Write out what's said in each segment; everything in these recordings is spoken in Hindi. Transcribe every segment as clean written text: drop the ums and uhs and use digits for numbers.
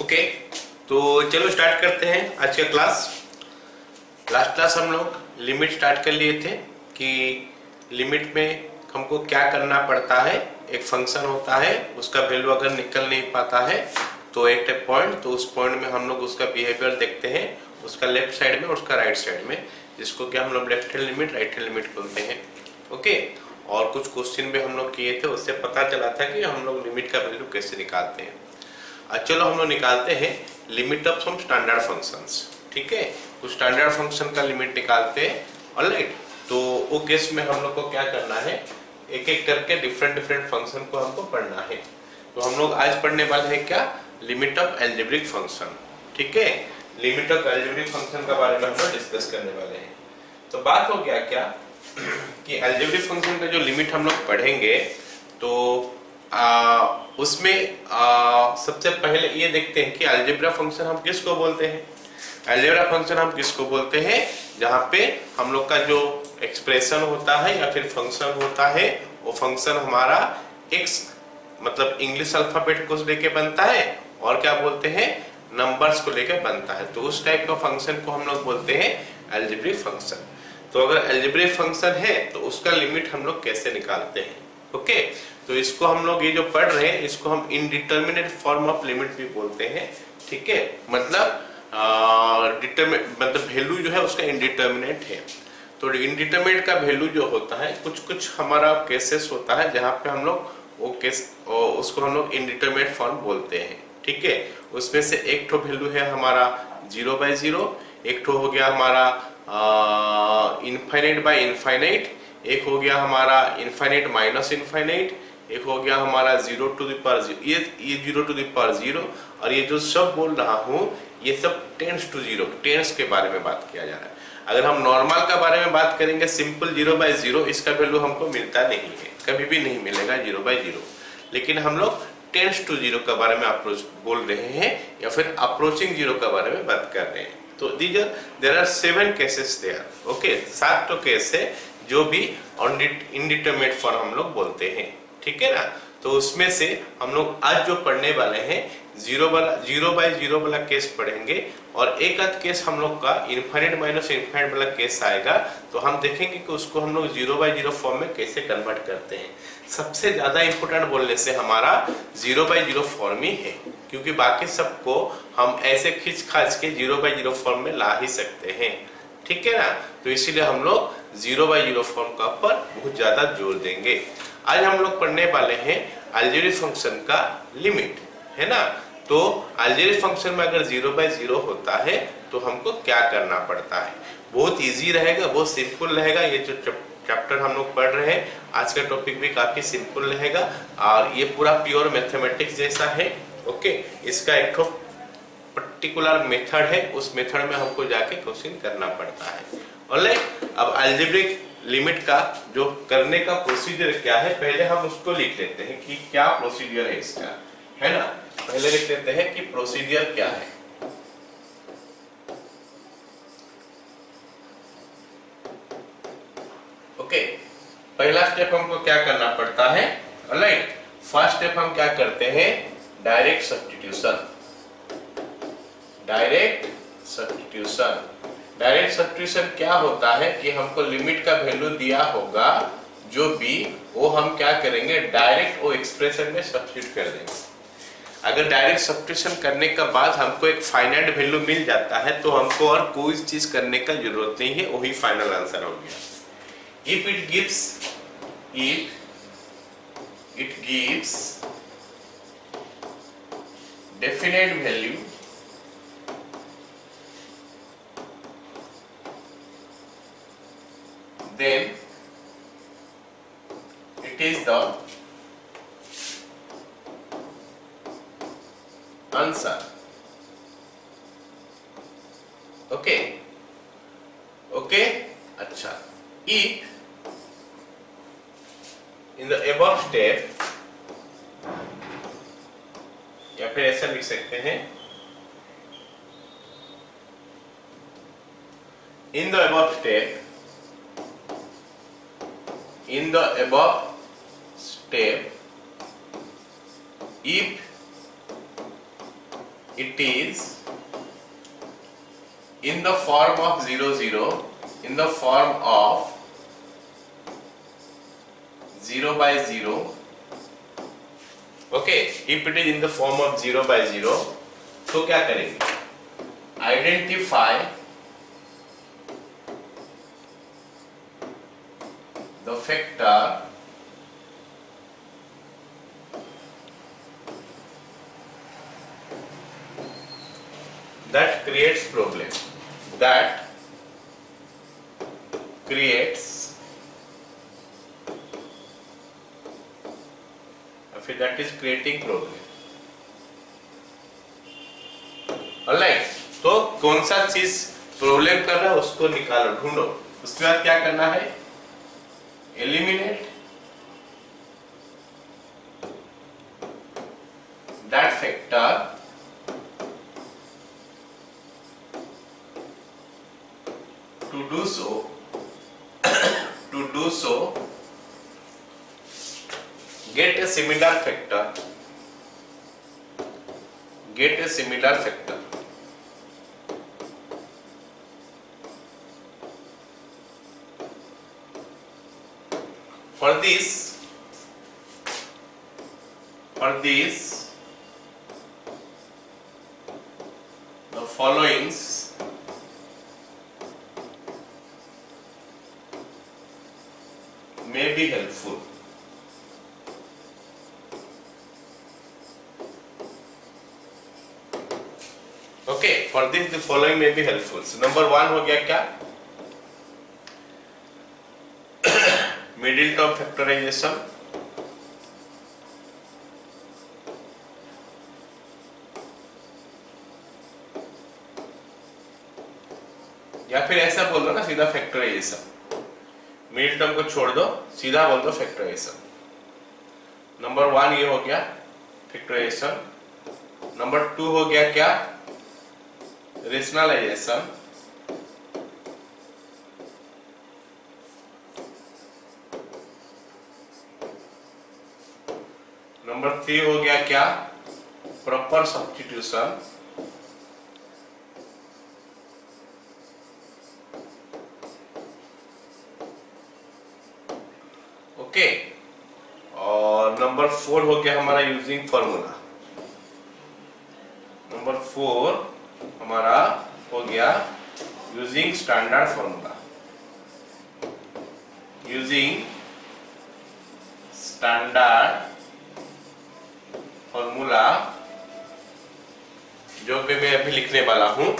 ओके, तो चलो स्टार्ट करते हैं आज का क्लास। लास्ट क्लास हम लोग लिमिट स्टार्ट कर लिए थे कि लिमिट में हमको क्या करना पड़ता है। एक फंक्शन होता है, उसका वैल्यू अगर निकल नहीं पाता है तो एट ए पॉइंट, तो उस पॉइंट में हम लोग उसका बिहेवियर देखते हैं, उसका लेफ्ट साइड में और उसका राइट साइड में, जिसको कि हम लोग left hand limit right hand limit बोलते हैं। ओके, और कुछ क्वेश्चन भी हम लोग किए थे, उससे पता चला था कि हम लोग लिमिट का वैल्यू कैसे निकालते हैं। चलो हम लोग निकालते हैं limit of some standard functions. ठीक है, तो स्टैंडर्ड फंक्शन का लिमिट निकालते हैं। ऑलराइट, तो वो केस में हम लोग को क्या करना है, एक एक करके डिफरेंट डिफरेंट फंक्शन को हमको पढ़ना है। तो हम लोग आज पढ़ने वाले हैं क्या, लिमिट ऑफ एल्जेब्रिक फंक्शन। ठीक है, लिमिट ऑफ एल्जेब्रिक फंक्शन के बारे में हम लोग डिस्कस करने वाले हैं। तो बात हो गया क्या कि एल्जेब्रिक फंक्शन का जो लिमिट हम लोग पढ़ेंगे, तो उसमें सबसे पहले ये देखते हैं कि अलजेब्रा फंक्शन हम किसको बोलते हैं। अलजेब्रा फंक्शन हम किसको बोलते हैं, जहाँ पे हम लोग का जो एक्सप्रेशन होता है या फिर फंक्शन होता है, वो फंक्शन हमारा एक्स मतलब इंग्लिश अल्फाबेट को लेके बनता है, और क्या बोलते हैं, नंबर्स को लेके बनता है। तो उस टाइप का फंक्शन को हम लोग बोलते हैं अलजेब्रिक फंक्शन। तो अगर अलजेब्रिक फंक्शन है तो उसका लिमिट हम लोग कैसे निकालते हैं। ओके, तो इसको हम लोग ये जो पढ़ रहे हैं, इसको हम इनडिटर्मिनेट फॉर्म ऑफ लिमिट भी बोलते हैं। ठीक है, मतलब मतलब वैल्यू जो है उसका इनडिटर्मिनेट है। तो इनडिटर्मिनेट का वैल्यू जो होता है, कुछ कुछ हमारा केसेस होता है जहाँ पे हम लोग वो केस उसको हम लोग इनडिटर्मिनेट फॉर्म बोलते हैं। ठीक है, उसमें से एक ठो वैल्यू है हमारा 0/0, एक ठो हो गया हमारा इनफाइनाइट बाय इनफाइनाइट, एक हो गया हमारा इनफाइनाइट माइनस इनफाइनाइट, एक हो गया हमारा 0 टू द पावर 0, ये 0 टू द पावर 0, और ये जो सब बोल रहा हूँ ये सब टेंस टू 0, टेंस के बारे में बात किया जा रहा है। अगर हम नॉर्मल का बारे में बात करेंगे, सिंपल 0/0, इसका वैल्यू हमको मिलता नहीं है, कभी भी नहीं मिलेगा 0/0। लेकिन हम लोग टेंस टू 0 के बारे में अप्रोच बोल रहे हैं, या फिर अप्रोचिंग 0 के बारे में बात कर रहे हैं। तो there are 7 cases there. Okay, 7 तो केस है जो भी इनडिटर्मिनेट फॉर्म हम लोग बोलते हैं। ठीक है ना, तो उसमें से हम लोग आज जो पढ़ने वाले हैं 0/0 वाला केस पढ़ेंगे, और एक आध केस हम लोग का इनफाइनाइट माइनस इनफाइनाइट वाला केस आएगा। तो हम देखेंगे कि उसको हम लोग 0/0 फॉर्म में कैसे कन्वर्ट करते हैं। सबसे ज्यादा इंपोर्टेंट बोलने से हमारा 0/0 फॉर्म ही है, क्योंकि बाकी सबको हम ऐसे खींच खाच के 0/0 फॉर्म में ला ही सकते हैं। ठीक है ना, तो इसीलिए हम लोग 0/0 फॉर्म का ऊपर बहुत ज्यादा जोर देंगे। आज हम लोग पढ़ने वाले हैं अलजेब्रिक फंक्शन का लिमिट, है ना। तो अलजेब्रिक फंक्शन में अगर 0/0 होता है तो हमको क्या करना पड़ता है। बहुत इजी रहेगा, बहुत सिंपल रहेगा। ये जो चैप्टर हम लोग पढ़ रहे हैं, आज का टॉपिक भी काफी सिंपल रहेगा, और ये पूरा प्योर मैथमेटिक्स जैसा है। ओके, इसका एक ठो पर्टिकुलर मेथड है, उस मेथड में हमको जाके क्वेश्चन करना पड़ता है। ऑलराइट, अब अलजेब्रिक लिमिट का जो करने का प्रोसीजर क्या है, पहले हम उसको लिख लेते हैं कि क्या प्रोसीजर है इसका, है ना। पहले लिख लेते हैं कि प्रोसीजर क्या है। ओके, पहला स्टेप हमको क्या करना पड़ता है। ऑलराइट, फर्स्ट स्टेप हम क्या करते हैं, direct substitution. Direct substitution direct substitution क्या होता है कि हमको लिमिट का वैल्यू दिया होगा जो भी, वो हम क्या करेंगे, डायरेक्ट वो एक्सप्रेशन में सब्स्टिट्यूट कर देंगे। अगर डायरेक्ट सब्स्टिट्यूशन करने के बाद हमको एक फाइनाइट वैल्यू मिल जाता है तो हमको और कोई चीज करने का जरूरत नहीं है, वही फाइनल आंसर हो गया। If it gives definite value, then it is the answer. Okay, okay, अच्छा। If in the above step, या फिर ऐसा लिख सकते हैं, in the above step, in the above step, if it is in the form of 0 0, in the form of 0 by 0. Okay, if it is in the form of 0 by 0, तो क्या करेंगे? Identify the factor that creates problem, that creates, फिर that is creating problem. Alright, तो कौन सा चीज प्रॉब्लम कर रहा है उसको निकालो, ढूंढो. उसके बाद क्या करना है? Eliminate that factor to do so get a similar factor, for this the followings may be helpful. Okay, for this the following may be helpful. So number 1 हो गया क्या? Middle term factorisation. या फिर ऐसा बोल दो ना सीधा फैक्टराइजेशन. मिडिल टर्म को छोड़ दो, सीधा बोल दो फैक्टराइजेशन. नंबर 1 ये हो गया फैक्टराइजेशन. नंबर 2 हो गया क्या? रेशनलाइजेशन. नंबर 3 हो गया क्या? Proper substitution. ओके, और नंबर 4 हो गया हमारा यूजिंग फॉर्मूला. नंबर 4 हमारा हो गया using standard formula. Using standard formula जो भी मैं अभी लिखने वाला हूं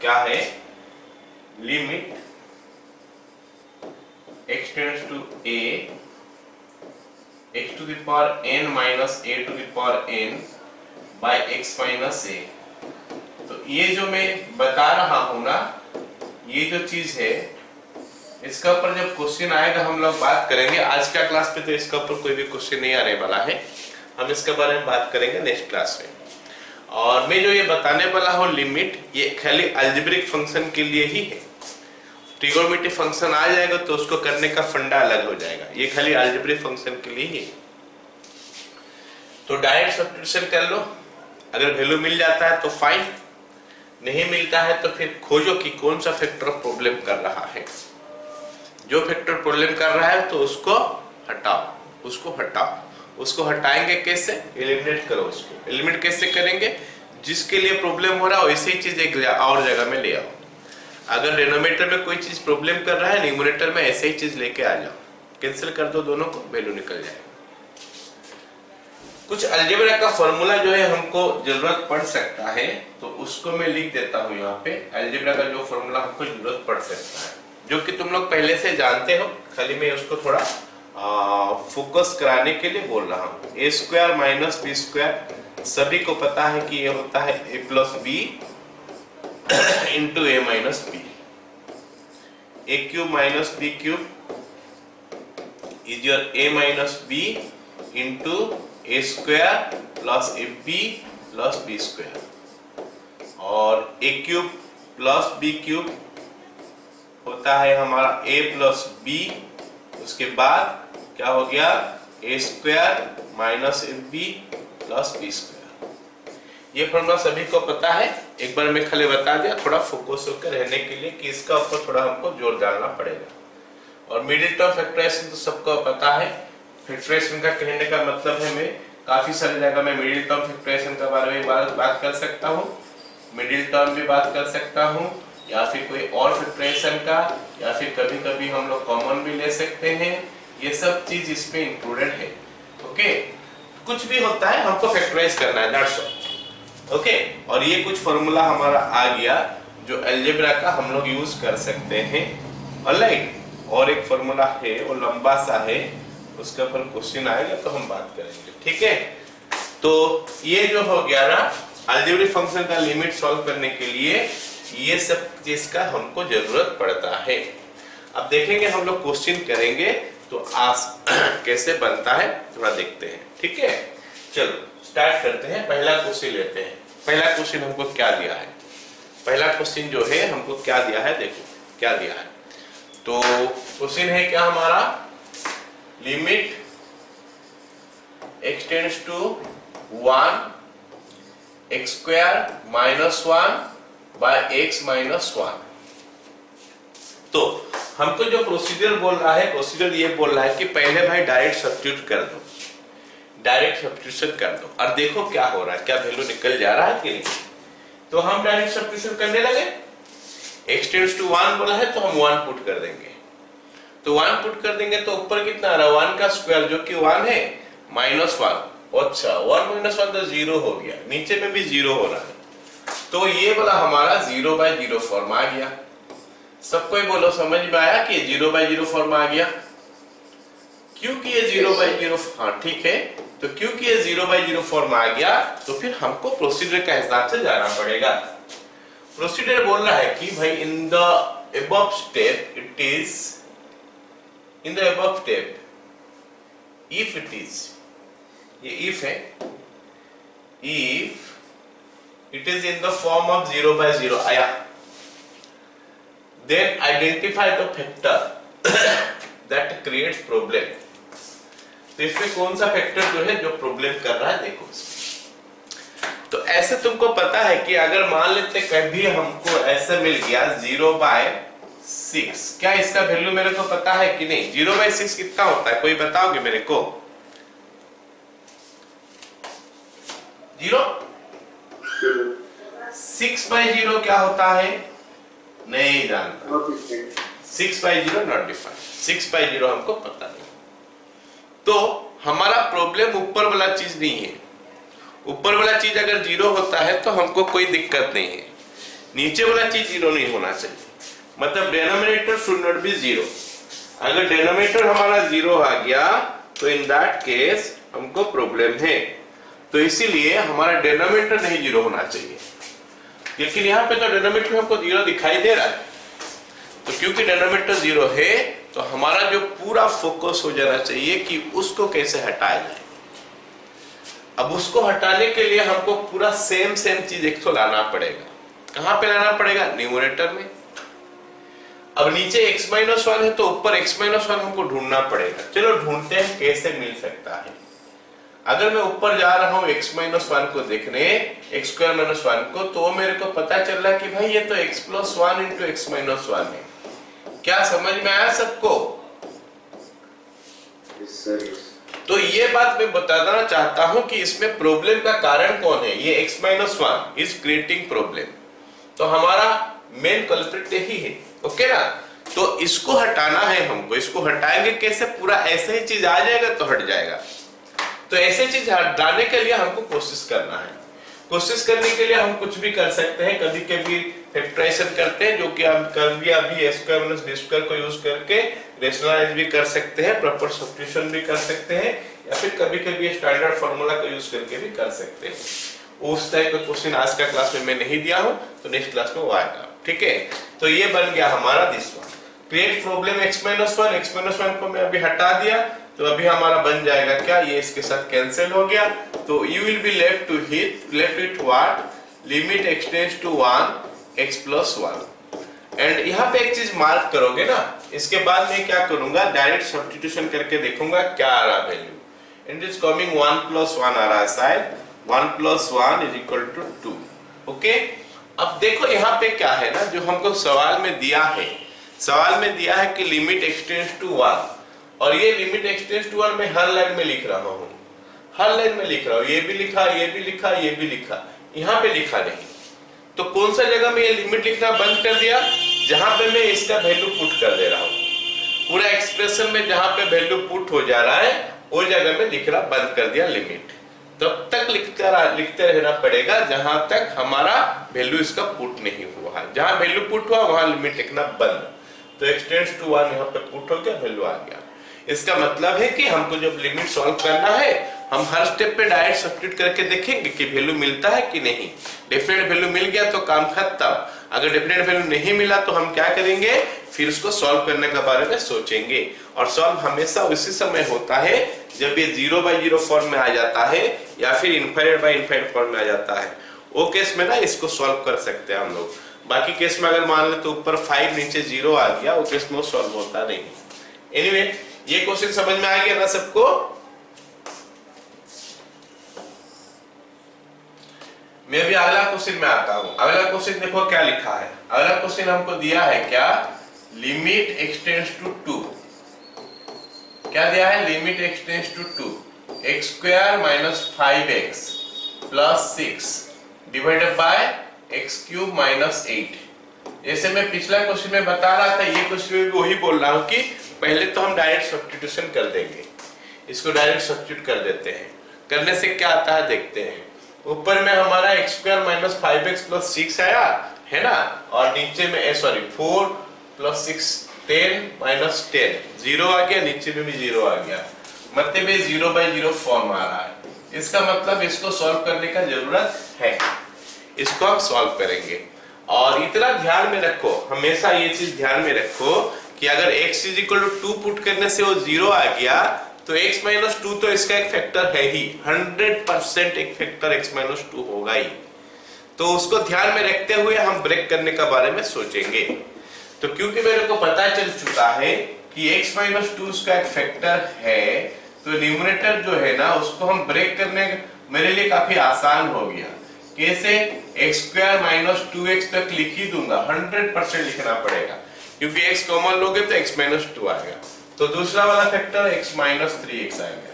क्या है? Limit x tends to a x to the power n minus a to the power n by x minus a. तो ये जो मैं बता रहा हूं ना, ये जो चीज है इसका ऊपर जब क्वेश्चन आएगा हम लोग बात करेंगे. आज का क्लास पे तो इसका ऊपर कोई भी क्वेश्चन नहीं आने वाला है, हम इसके बारे में बात करेंगे नेक्स्ट क्लास में. और मैं जो ये बताने वाला हूँ लिमिट, ये खाली अलजेब्रिक फंक्शन के लिए ही है. ट्रिगोनोमेट्रिक फंक्शन आ जाएगा तो उसको करने का फंडा अलग हो जाएगा. ये खाली अलजेब्रिक फंक्शन के लिए ही. तो डायरेक्ट सब्स्टिट्यूशन कर लो. अगर वैल्यू मिल जाता है तो फाइन, नहीं मिलता है तो फिर खोजो कि कौन सा फैक्टर प्रॉब्लम कर रहा है. जो फैक्टर प्रॉब्लम कर रहा है तो उसको हटाओ. उसको हटाएंगे कैसे? एलिमिनेट करो. उसको एलिमिनेट कैसे करेंगे? जिसके लिए प्रॉब्लम हो रहा है वैसी ही चीज एक और जगह में ले आओ. अगर डिनोमिनेटर में कोई चीज प्रॉब्लम कर रहा है, न्यूमरेटर में ऐसे ही चीज लेके आ जाओ. कैंसिल कर दो दोनों को, वैल्यू निकल जाएगा. कुछ अलजेब्रा का फॉर्मूला जो है हमको जरूरत पड़ सकता है, तो उसको मैं लिख देता हूँ यहाँ पे. अलजेब्रा का जो फॉर्मूला हमको जरूरत पड़ सकता है, जो कि तुम लोग पहले से जानते हो, खाली मैं उसको थोड़ा फोकस कराने के लिए बोल रहा हूँ. A square minus B square सभी को पता है कि ये होता है A plus B into A minus B. A cube minus B cube is your A minus B into A square plus A B plus B square. और A cube plus B cube होता है हमारा ए प्लस बी. उसके बाद क्या हो गया? A square minus A B plus B square. ये फॉर्मूला सभी को पता है, एक बार मैं खाली बता दिया थोड़ा फोकस होकर रहने के लिए कि इसका ऊपर थोड़ा हमको जोर डालना पड़ेगा। और मिडिल टर्म फैक्टराइजेशन तो सबको पता है। फैक्टराइजेशन का कहने का मतलब है, मैं काफी सारी जगह में मिडिल टर्म फैक्टराइजेशन के बारे में बात कर सकता हूँ, मिडिल टर्म भी बात कर सकता हूँ, या फिर कोई और फैक्टराइजेशन का, या फिर कभी कभी हम लोग कॉमन भी ले सकते हैं। ये सब चीज इसमें इंक्लूडेड है। ओके, कुछ भी होता है हमको फैक्टराइज करना है, दैट्स ऑल। ओके, और ये कुछ फॉर्मूला हमारा आ गया जो अलजेब्रा का हम लोग यूज कर सकते हैं। ऑलराइट, और एक फॉर्मूला है वो लंबा सा है, उसके ऊपर क्वेश्चन आएगा तो हम बात करेंगे। ठीक है, तो ये जो हो गया ना अलजेब्रिक फंक्शन का लिमिट सॉल्व करने के लिए ये सब चीज का हमको जरूरत पड़ता है। अब देखेंगे हम लोग क्वेश्चन करेंगे तो कैसे बनता है थोड़ा देखते हैं। ठीक है, चलो स्टार्ट करते हैं। पहला क्वेश्चन लेते हैं। पहला क्वेश्चन हमको क्या दिया है? पहला क्वेश्चन जो है हमको क्या दिया है, देखो क्या दिया है। तो क्वेश्चन है क्या हमारा, limit x tends to 1 x square minus 1 by x minus 1। तो हमको जो प्रोसीजर बोल रहा है, प्रोसीजर ये बोल रहा है कि पहले भाई डायरेक्ट सब्स्टिट्यूट कर दो, डायरेक्ट सब्स्टिट्यूशन कर दो और देखो क्या हो रहा है, क्या वैल्यू निकल जा रहा है कि नहीं। तो हम डायरेक्ट सब्स्टिट्यूशन करने लगे। x टेंड्स टू 1 बोला है तो हम 1 पुट कर देंगे। तो 1 पुट कर देंगे तो ऊपर कितना आ रहा है, 1 का स्क्वायर जो कि 1 है माइनस 1। अच्छा, 1 माइनस 1 तो 0 हो गया, नीचे में भी 0 हो रहा है। तो ये वाला हमारा 0/0 फॉर्म आ गया। सबको ही बोलो समझ में आया कि 0/0 फॉर्म आ गया? क्योंकि ये 0/0, हाँ ठीक है, तो क्योंकि ये 0/0 फॉर्म आ गया तो फिर हमको प्रोसीजर का हिसाब से जाना पड़ेगा। प्रोसीजर बोल रहा है कि भाई in the above step it is, in the above step if it is, ये इफ है, if it is in the form of 0/0 आया, then identify the factor that creates problem। तो इसमें कौन सा फैक्टर जो है जो प्रॉब्लम कर रहा है, देखो। तो ऐसे तुमको पता है कि अगर मान लेते कभी हमको ऐसे मिल गया 0/6, क्या इसका वैल्यू मेरे को पता है कि नहीं? 0/6 कितना होता है, कोई बताओगे मेरे को? 0। 6/0 क्या होता है? नहीं जानता। 6/0 नॉट डिफाइंड, 6/0 हमको पता नहीं। तो हमारा प्रॉब्लम ऊपर वाला चीज नहीं है। ऊपर वाला चीज अगर 0 होता है तो हमको कोई दिक्कत नहीं है, नीचे वाला चीज 0 नहीं होना चाहिए। मतलब डिनोमिनेटर शुड नॉट बी 0। अगर डिनोमिनेटर हमारा 0 आ गया तो इन दैट केस हमको प्रॉब्लम है। तो इसीलिए हमारा डिनोमिनेटर नहीं 0 होना चाहिए, लेकिन यहाँ पे तो डिनोमिनेटर हमको 0 दिखाई दे रहा है। तो क्योंकि डिनोमिनेटर 0 है तो हमारा जो पूरा फोकस हो जाना चाहिए कि उसको कैसे हटाया जाए। अब उसको हटाने के लिए हमको पूरा सेम चीज एक तो लाना पड़ेगा। कहाँ पे लाना पड़ेगा? न्यूमरेटर में। अब नीचे x-1 है तो ऊपर x-1 हमको ढूंढना पड़ेगा। चलो ढूंढते हैं कैसे मिल सकता है। अगर मैं ऊपर जा रहा हूँ x-1 को देखने, x²-1 को, तो मेरे को पता चल रहा है कि भाई ये तो x+1 इंटू x-1 है। क्या समझ में आया सबको? तो ये बात मैं बताना चाहता हूँ कि इसमें प्रॉब्लम का कारण कौन है। ये x-1 इज क्रिएटिंग प्रॉब्लम। तो हमारा मेन कल्प्रिट यही है। ओके ना? तो इसको हटाना है हमको। इसको हटाएंगे कैसे? पूरा ऐसे ही चीज आ जाएगा तो हट जाएगा। तो ऐसे चीज हटाने के लिए हमको कोशिश करना है। कोशिश करने के लिए हम कुछ भी कर सकते हैं। कभी कभी फैक्टराइजेशन करते हैं, जो कि हम कभी अभी a² - b² को यूज करके रेशनलाइज भी कर सकते हैं, प्रॉपर सब्स्टिट्यूशन भी कर सकते हैं, या फिर कभी कभी स्टैंडर्ड फार्मूला को यूज करके भी कर सकते हैं। उस टाइप का क्वेश्चन आज का क्लास में मैं नहीं दिया हूं, तो नेक्स्ट क्लास में वो आएगा। ठीक है, तो ये बन गया हमारा this one. Create problem x-1 को मैं अभी हटा दिया, तो अभी हमारा बन जाएगा क्या, ये इसके साथ कैंसिल हो गया। तो you will be left with what, limit x tends to 1 x+1। And यहाँ पे एक चीज मार्क करोगे ना, इसके बाद मैं क्या करूंगा, डायरेक्ट सब्स्टिट्यूशन करके देखूंगा क्या आ रहा वैल्यू। इट इज कमिंग 1+1 आ रहा है शायद, 1 + 1 = 2। ओके, अब देखो यहाँ पे क्या है ना, जो हमको सवाल में दिया है, सवाल में दिया है कि लिमिट एक्सटेंड्स टू 1, और ये लिमिट एक्सटेंड्स टू 1 मैं हर लाइन में लिख रहा हूँ, हर लाइन में लिख रहा हूँ, ये भी लिखा, ये भी लिखा, ये भी लिखा, यहाँ पे लिखा नहीं। तो कौन सा जगह में ये लिमिट लिखना बंद कर दिया? जहां पे मैं इसका वैल्यू पुट कर दे रहा हूँ, पूरा एक्सप्रेशन में जहां पे वैल्यू पुट हो जा रहा है वो जगह में लिखना बंद कर दिया लिमिट। तब तक लिखते रहना पड़ेगा जहां तक हमारा वैल्यू इसका पुट नहीं हुआ है। जहां वैल्यू पुट हुआ वहां लिमिट लिखना बंद। तो एक्सटेंड्स टू 1 यहाँ पे पुट हो गया, वैल्यू आ गया। इसका मतलब है कि हमको जब लिमिट सॉल्व करना है, हम हर स्टेप पे डायरेक्ट सब्स्टिट्यूट करके देखेंगे कि वैल्यू मिलता है कि नहीं। डेफिनेट वैल्यू मिल गया तो काम खत्म। अगर डेफिनेट वैल्यू नहीं मिला तो हम क्या करेंगे, फिर उसको सॉल्व करने के बारे में सोचेंगे। और सॉल्व हमेशा उसी समय होता है जब ये 0/0 फॉर्म में आ जाता है या फिर इनफाइनाइट फॉर्म में आ जाता है। वो केस में ना इसको सॉल्व कर सकते हैं हम लोग। बाकी केस में अगर मान ले तो ऊपर 5 नीचे 0 आ गया, वो केस में सॉल्व होता नहीं। एनीवे, ये क्वेश्चन समझ में आ गया ना सबको? मैं भी अगला क्वेश्चन में आता हूं। अगला क्वेश्चन देखो क्या लिखा है। अगला क्वेश्चन हमको दिया है क्या, लिमिट एक्सटेंड्स टू 2। क्या दिया है? Limit x tends to 2, x² - 5x + 6 divided by x³ - 8। जैसे मैं पिछला क्वेश्चन में बता रहा था, ये क्वेश्चन में भी वही बोल रहा हूं कि पहले तो हम डायरेक्ट सब्स्टिट्यूशन कर देंगे, इसको डायरेक्ट सब्स्टिट्यूट कर देते हैं। करने से क्या आता है देखते हैं। ऊपर में हमारा x² - 5x + 6 आया है ना, और नीचे में 4 + 6 10 - 10 0 आ गया, नीचे में भी 0 आ गया। मतलब ये 0/0 फॉर्म आ रहा है। इसका मतलब इसको सॉल्व करने का जरूरत है, इसको हम सॉल्व करेंगे। और इतना ध्यान में रखो, हमेशा ये चीज ध्यान में रखो कि अगर x = 2 पुट करने से वो 0 आ गया तो x - 2 तो इसका एक फैक्टर है ही, 100% एक फैक्टर x - 2 होगा ही। तो उसको ध्यान में रखते हुए हम ब्रेक करने का बारे में सोचेंगे। तो क्योंकि मेरे को पता चल चुका है कि x - 2 उसका एक फैक्टर है, तो न्यूमरेटर जो है ना उसको हम ब्रेक करने मेरे लिए काफी आसान हो गया। कैसे? x² - 2x तक लिख ही दूंगा, 100% लिखना पड़ेगा क्योंकि x कॉमन लोगे तो x - 2 आएगा। तो दूसरा वाला फैक्टर x - 3x आएगा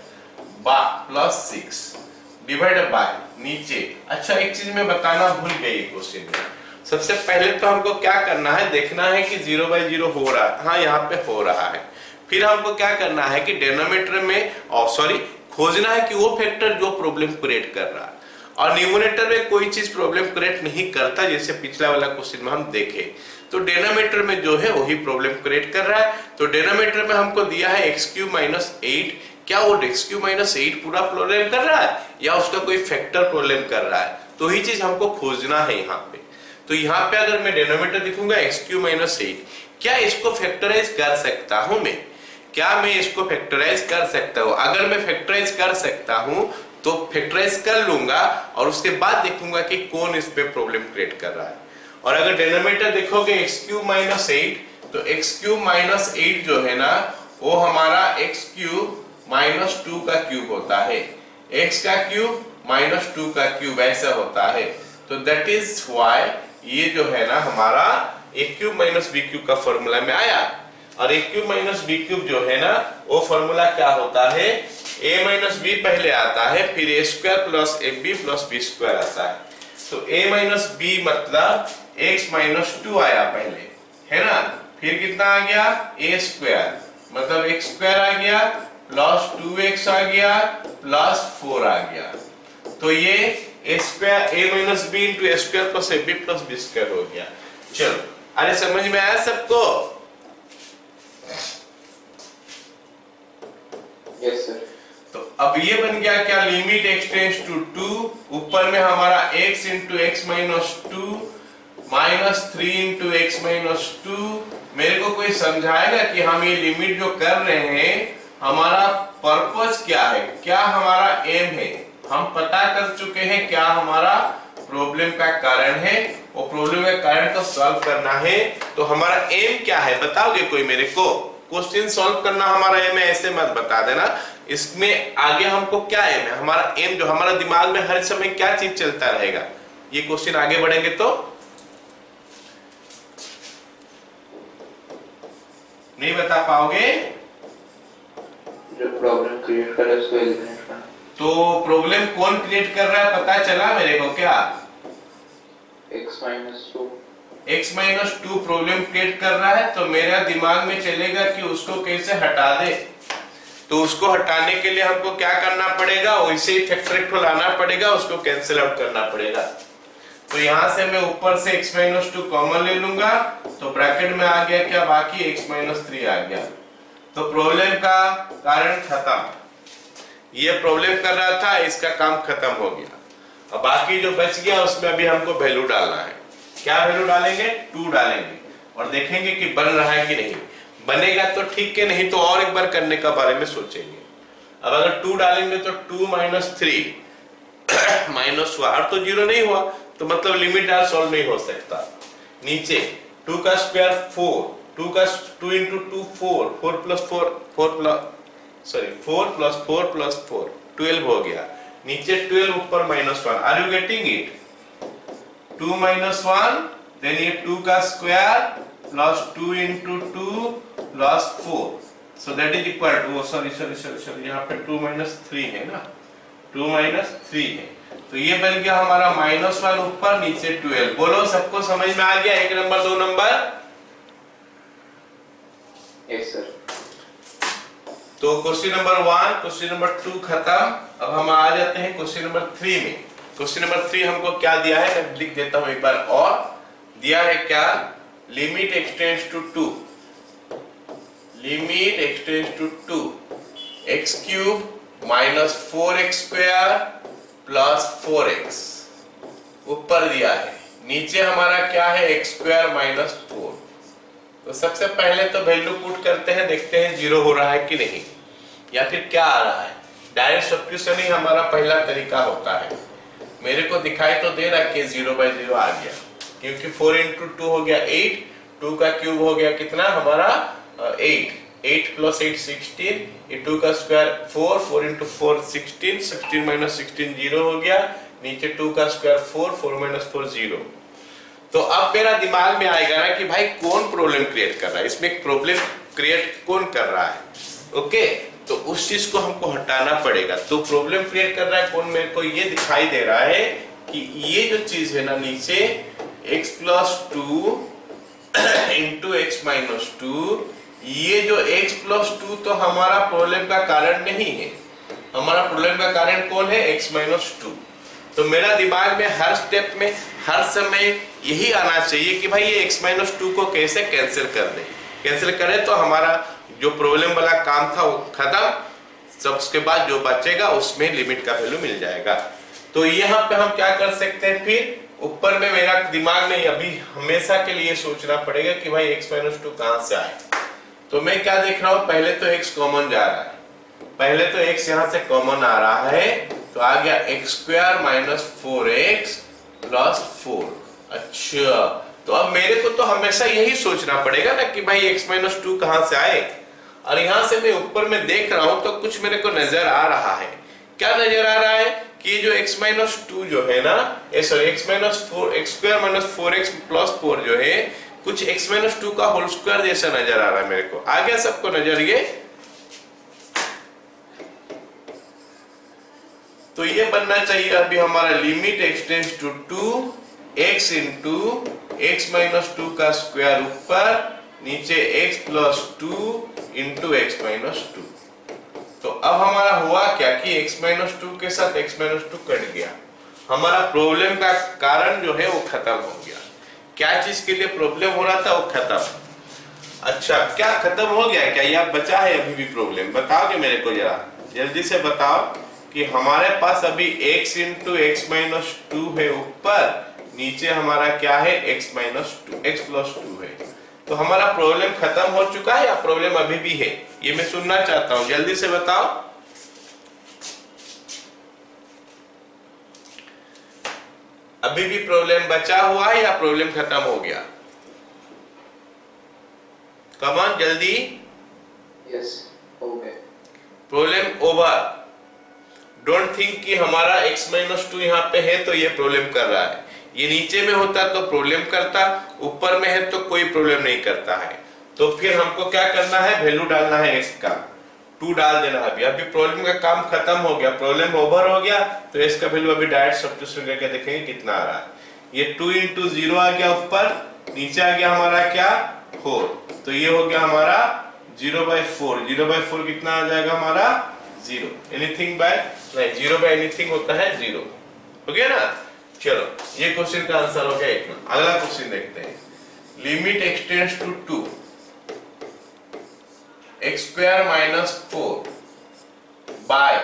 प्लस 6 डिवाइडेड बाय नीचे। अच्छा, एक चीज मैं बताना भूल गई क्वेश्चन में। सबसे पहले तो हमको क्या करना है, देखना है कि 0/0 हो रहा है। हाँ, यहाँ पे हो रहा है। फिर हमको क्या करना है कि डिनोमिनेटर में खोजना है कि वो फैक्टर जो प्रॉब्लम क्रिएट कर रहा है, और न्यूमरेटर में कोई चीज प्रॉब्लम क्रिएट नहीं करता, जैसे पिछला वाला क्वेश्चन में हम देखे। तो डिनोमिनेटर में जो है वही प्रॉब्लम क्रिएट कर रहा है। तो डिनोमिनेटर में हमको दिया है x³ - 8। क्या वो x³ - 8 पूरा प्रॉब्लम कर रहा है या उसका कोई फैक्टर प्रॉब्लम कर रहा है? तो ही चीज हमको खोजना है यहाँ पे। तो यहाँ पे अगर मैं डिनोमिनेटर लिखूंगा x³ - 8, क्या इसको फैक्टराइज कर सकता हूं मैं? क्या मैं इसको फैक्टराइज कर सकता हूं? अगर मैं फैक्टराइज कर सकता हूं तो फैक्टराइज कर लूंगा और उसके बाद देखूंगा कि कौन इस पे प्रॉब्लम क्रिएट कर रहा है। और अगर डिनोमिनेटर देखोगे x³ - 8, तो x³ - 8 जो है ना वो हमारा x³ - 2 का क्यूब होता है। x का क्यूब - 2 का क्यूब ऐसा होता है। तो दैट इज व्हाई ये जो है ना हमारा a³ - b³ का फॉर्मूला में आया। और a³ - b³ जो है ना वो फॉर्मूला क्या होता है, a - b पहले आता है, फिर a² + ab + b² आता है। तो a - b मतलब x - 2 आया पहले, है ना। फिर कितना आ गया, a² मतलब x² आ गया प्लस 2x आ गया प्लस 4 आ गया। तो ये a - b × a² + ab + b² हो गया। चलो, अरे समझ में आया सबको? Yes sir. तो अब ये बन गया क्या, लिमिट एक्सटेंड्स टू 2, ऊपर में हमारा x × x - 2 -3 × x - 2। मेरे को कोई समझाएगा कि हम ये लिमिट जो कर रहे हैं हमारा पर्पस क्या है, क्या हमारा एम है? हम पता कर चुके हैं क्या हमारा प्रॉब्लम का कारण है, वो प्रॉब्लम का कारण तो सॉल्व करना है। तो हमारा एम क्या है बताओगे कोई मेरे को? क्वेश्चन सॉल्व करना हमारा एम है, ऐसे मत बता देना। इसमें आगे हमको क्या एम है, हमारा एम जो हमारा दिमाग में हर समय क्या चीज चलता रहेगा, ये क्वेश्चन आगे बढ़ेंगे तो नहीं बता पाओगे। जो प्रॉब्लम क्रिएट कर रहा है उसको एलिमिनेट करना। तो प्रॉब्लम कौन क्रिएट कर रहा है पता चला मेरे को क्या? x-2 प्रॉब्लम क्रिएट कर रहा है, तो मेरा दिमाग में चलेगा कि उसको कैसे हटा दे। तो उसको हटाने के लिए हमको क्या करना पड़ेगा, वैसे ही फैक्टर को लाना पड़ेगा, उसको कैंसिल आउट करना पड़ेगा। तो यहां से मैं ऊपर से x-2 कॉमन ले लूंगा, तो ब्रैकेट में आ गया क्या, बाकी x-3 आ गया। तो प्रॉब्लम का कारण खत्म। ये प्रॉब्लम कर रहा था, इसका काम खत्म हो गया। अब बाकी जो बच गया उसमें अभी हमको वैल्यू डालना है। क्या वैल्यू डालेंगे? 2 डालेंगे और देखेंगे कि बन रहा है कि नहीं। बनेगा तो ठीक है, नहीं तो और एक बार करने का बारे में सोचेंगे। अब अगर 2 डालेंगे तो 2 - 3 माइनस हुआ और तो 0 नहीं हुआ, तो मतलब लिमिट आर सॉल्व नहीं हो सकता। नीचे 2 का स्क्वायर 4, 2 × 2 4, 4 + 4 4 + 4 12 हो गया। नीचे 12 ऊपर -1। Are you getting it? 2 - 1 then ये 2 का square plus 2 × 2 plus 4, so that is equal to, sorry यहाँ पे 2 - 3 है ना, 2 - 3 है, तो ये बन गया हमारा -1 ऊपर, नीचे 12। बोलो सबको समझ में आ गया? 1 नंबर 2 नंबर? Yes sir. तो क्वेश्चन नंबर 1, क्वेश्चन नंबर 2 खत्म। अब हम आ जाते हैं क्वेश्चन नंबर 3 में। क्वेश्चन नंबर 3 हमको क्या दिया है, मैं लिख देता हूं एक बार और। दिया है क्या, limit x tends to 2, limit x tends to 2 x³ - 4x² plus 4x ऊपर दिया है। नीचे हमारा क्या है, x² - 4। तो सबसे पहले तो वैल्यू पुट करते हैं, देखते हैं 0 हो रहा है कि नहीं, या फिर क्या आ रहा है। डायरेक्ट सब्स्टिट्यूशन ही हमारा पहला तरीका होता है। मेरे को दिखाई तो दे रहा कि 0/0 आ गया, क्योंकि 4 × 2 हो गया 8, 2 का क्यूब हो गया कितना हमारा 8, 8 + 8 16, ये 2 का स्क्वायर 4, 4 × 4 16, 16 - 16 0 हो गया। नीचे 2 का स्क्वायर 4, 4 - 4 0। तो अब मेरा दिमाग में आएगा ना कि भाई कौन प्रॉब्लम क्रिएट कर रहा है, इसमें प्रॉब्लम क्रिएट कौन कर रहा है। ओके, तो उस चीज को हमको हटाना पड़ेगा। तो प्रॉब्लम क्रिएट कर रहा है कौन, मेरे को ये दिखाई दे रहा है कि ये जो चीज है ना नीचे x + 2 × x - 2, ये जो x + 2 तो हमारा प्रॉब्लम का कारण नहीं है। हमारा प्रॉब्लम का कारण कौन है, x - 2। तो मेरा दिमाग में हर स्टेप में हर समय यही आना चाहिए कि भाई ये x - 2 को कैसे कैंसिल कर दे। कैंसिल करें तो हमारा जो प्रॉब्लम वाला काम था वो खत्म। सब उसके बाद जो बचेगा उसमें लिमिट का वैल्यू मिल जाएगा। तो यहाँ पे हम क्या कर सकते हैं, फिर ऊपर में मेरा दिमाग में अभी हमेशा के लिए सोचना पड़ेगा कि भाई x - 2 कहां से आए। तो मैं क्या देख रहा हूं, पहले तो x कॉमन जा रहा है, पहले तो x यहां से कॉमन आ रहा है, तो आ गया x² - 4x प्लस 4। अच्छा, तो अब मेरे को तो हमेशा यही सोचना पड़ेगा ना कि भाई x - 2 कहां से आए। और यहां से मैं ऊपर में देख रहा हूं तो कुछ मेरे को नजर आ रहा है। क्या नजर आ रहा है कि जो x - 2 जो है ना, सॉरी x² - 4x प्लस 4 जो है, कुछ x - 2 का होल स्क्वायर जैसा नजर आ रहा है मेरे को। आ गया सबको नजर ये? तो ये बनना चाहिए अभी हमारा limit x tends to 2 x × x - 2 का स्क्वायर ऊपर, नीचे x + 2 × x - 2। तो अब हमारा हुआ क्या कि x - 2 के साथ x - 2 कट गया। हमारा प्रॉब्लम का कारण जो है वो खत्म हो गया। क्या चीज के लिए प्रॉब्लम हो रहा था वो खत्म। अच्छा, क्या खत्म हो गया क्या, या बचा है अभी भी प्रॉब्लम? बताओगे मेरे को जरा जल्दी से बताओ कि हमारे पास अभी x × x - 2 है ऊपर, नीचे हमारा क्या है x + 2 है। तो हमारा प्रॉब्लम खत्म हो चुका है या प्रॉब्लम अभी भी है, ये मैं सुनना चाहता हूं, जल्दी से बताओ। अभी भी प्रॉब्लम बचा हुआ है या प्रॉब्लम खत्म हो गया? कम ऑन जल्दी। Yes. Okay. Problem over. Don't think कि हमारा x माइनस टू यहाँ पे है तो ये प्रॉब्लम कर रहा है। ये नीचे में होता तो प्रॉब्लम करता, ऊपर में है तो कोई प्रॉब्लम नहीं करता है। तो फिर हमको क्या करना है, वैल्यू डालना है x का, 2 डाल देना है। अभी प्रॉब्लम का काम खत्म हो गया, प्रॉब्लम ओवर हो गया, तो x का वैल्यू अभी डायरेक्ट सब्स्टिट्यूशन करके देखेंगे कितना आ रहा है। ये 2 into 0 आ गया ऊपर, नीचे आ गया हमारा क्या 4, तो ये हो गया हमारा 0/4। 0/4 कितना आ जाएगा हमारा 0। एनीथिंग बाय नहीं, 0 बाय एनीथिंग होता है 0। हो गया ना। चलो ये क्वेश्चन का आंसर हो गया इतना। अगला क्वेश्चन देखते हैं। Limit x tends to 2 x square minus 4 by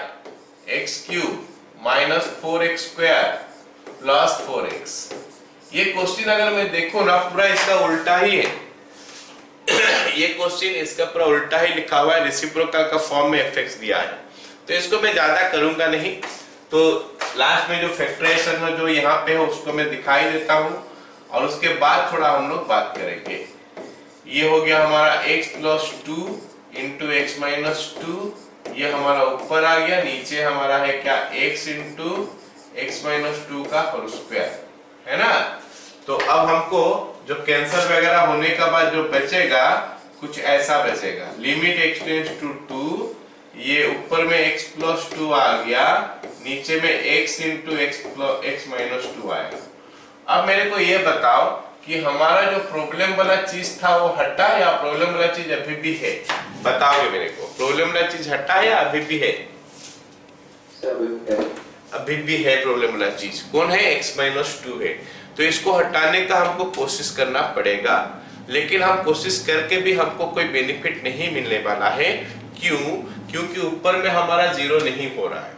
x cube minus 4x square plus 4x। ये क्वेश्चन अगर मैं देखूं ना, पूरा इसका उल्टा ही है। ये क्वेश्चन इसका पूरा उल्टा ही लिखा हुआ है, रेसिप्रोकल का फॉर्म में fx दिया है, तो इसको मैं ज्यादा करूंगा नहीं। तो लास्ट में जो फैक्टराइजेशन में जो यहाँ पे है उसको मैं दिखाई देता हूँ, और उसके बाद थोड़ा हम लोग बात करेंगे। ये हो गया हमारा x plus 2 into x minus 2, ये हमारा ऊपर आ गया, नीचे हमारा है क्या x इंटू एक्स माइनस 2 का होल स्क्वायर, है ना। तो अब हमको जो कैंसर वगैरह होने का बाद जो बचेगा कुछ ऐसा बचेगा। लिमिट एक्सटेंड्स टू 2, ये ऊपर में x प्लस 2 आ गया, नीचे में x इंटू एक्स माइनस 2 आएगा। अब मेरे को ये बताओ कि हमारा जो प्रॉब्लम वाला चीज था वो हटा या प्रॉब्लम वाला चीज अभी भी है? बताओगे मेरे को, प्रॉब्लम वाला चीज हटा या अभी भी है? अभी भी है प्रॉब्लम वाला चीज। कौन है? x माइनस 2 है। तो इसको हटाने का हमको कोशिश करना पड़ेगा, लेकिन हम कोशिश करके भी हमको कोई बेनिफिट नहीं मिलने वाला है। क्यों? क्योंकि ऊपर में हमारा 0 नहीं हो रहा है।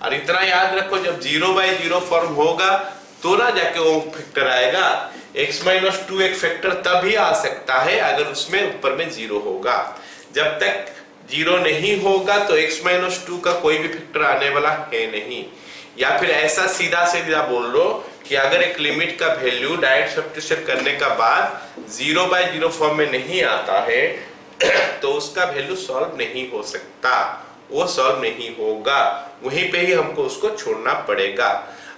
और इतना याद रखो, जब 0/0 फॉर्म होगा तो ना जाके वो फैक्टर आएगा। x माइनस 2 एक फैक्टर तभी आ सकता है अगर उसमें ऊपर में 0 होगा। जब तक 0 नहीं होगा तो x माइनस 2 का कोई भी फैक्टर आने वाला है नहीं। या फिर ऐसा सीधा सीधा बोल लो कि अगर एक लिमिट का वैल्यू डायरेक्ट सब्स्टिट्यूशन करने का बाद 0/0 फॉर्म में नहीं आता है तो उसका वैल्यू सॉल्व नहीं हो सकता, वो सॉल्व नहीं होगा, वहीं पे ही हमको उसको छोड़ना पड़ेगा।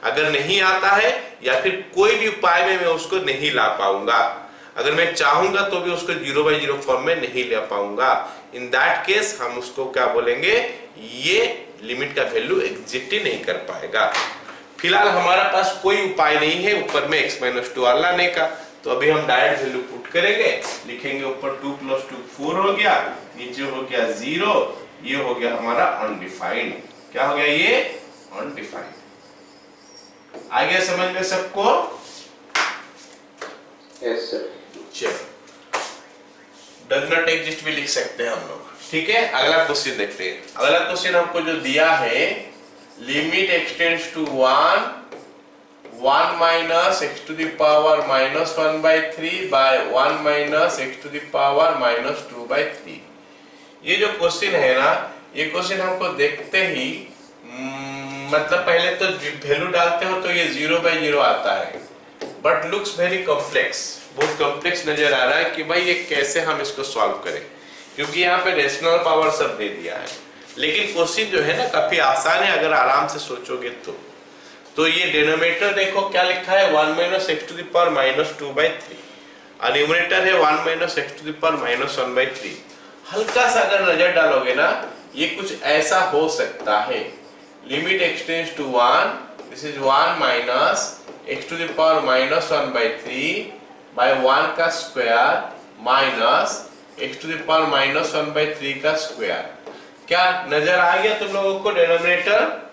अगर नहीं आता है या फिर कोई भी उपाय में मैं उसको नहीं ला पाऊंगा, अगर मैं चाहूंगा तो भी उसको 0/0 फॉर्म में नहीं ले पाऊंगा, इन दैट केस हम उसको क्या बोलेंगे, ये लिमिट का वैल्यू एग्जिस्ट ही नहीं कर पाएगा। फिलहाल हमारा पास कोई उपाय नहीं है ऊपर में x माइनस 2 लाने का, तो अभी हम डायरेक्ट वैल्यू पुट करेंगे, लिखेंगे ऊपर 2 प्लस 2 4 हो गया, नीचे हो गया 0, ये हो गया हमारा अनडिफाइंड। क्या हो गया ये? अनडिफाइंड। आ गया समझ में सबको? Yes sir. चलो, डज नॉट एग्जिस्ट भी लिख सकते हैं हम लोग, ठीक है। अगला क्वेश्चन देखते हैं। अगला क्वेश्चन हमको जो दिया है, limit x tends to 1 minus x to the power minus 1/3 by 1 minus x to the power minus 2/3। ये जो क्वेश्चन है ना, ये क्वेश्चन हमको देखते ही मतलब पहले तो वैल्यू डालते हो तो ये 0/0 आता है, बट लुक्स वेरी कॉम्प्लेक्स, बहुत कॉम्प्लेक्स नजर आ रहा है कि भाई ये कैसे हम इसको सॉल्व करें, क्योंकि यहाँ पे रेशनल पावर सब दे दिया है। लेकिन क्वेश्चन जो है ना काफी आसान है अगर आराम से सोचोगे तो ये डिनोमिनेटर देखो क्या लिखा है, 1 minus x to the power minus 2/3, और न्यूमरेटर है 1 minus x to the power minus 1/3। हल्का सा अगर नजर डालोगे ना, ये कुछ ऐसा हो सकता है, limit x tends to 1, this is 1 minus x to the power minus 1/3 by 1 का square minus x to the power minus 1/3 का स्क्वायर। क्या नजर आ गया तुम लोगों को? डिनोमिनेटर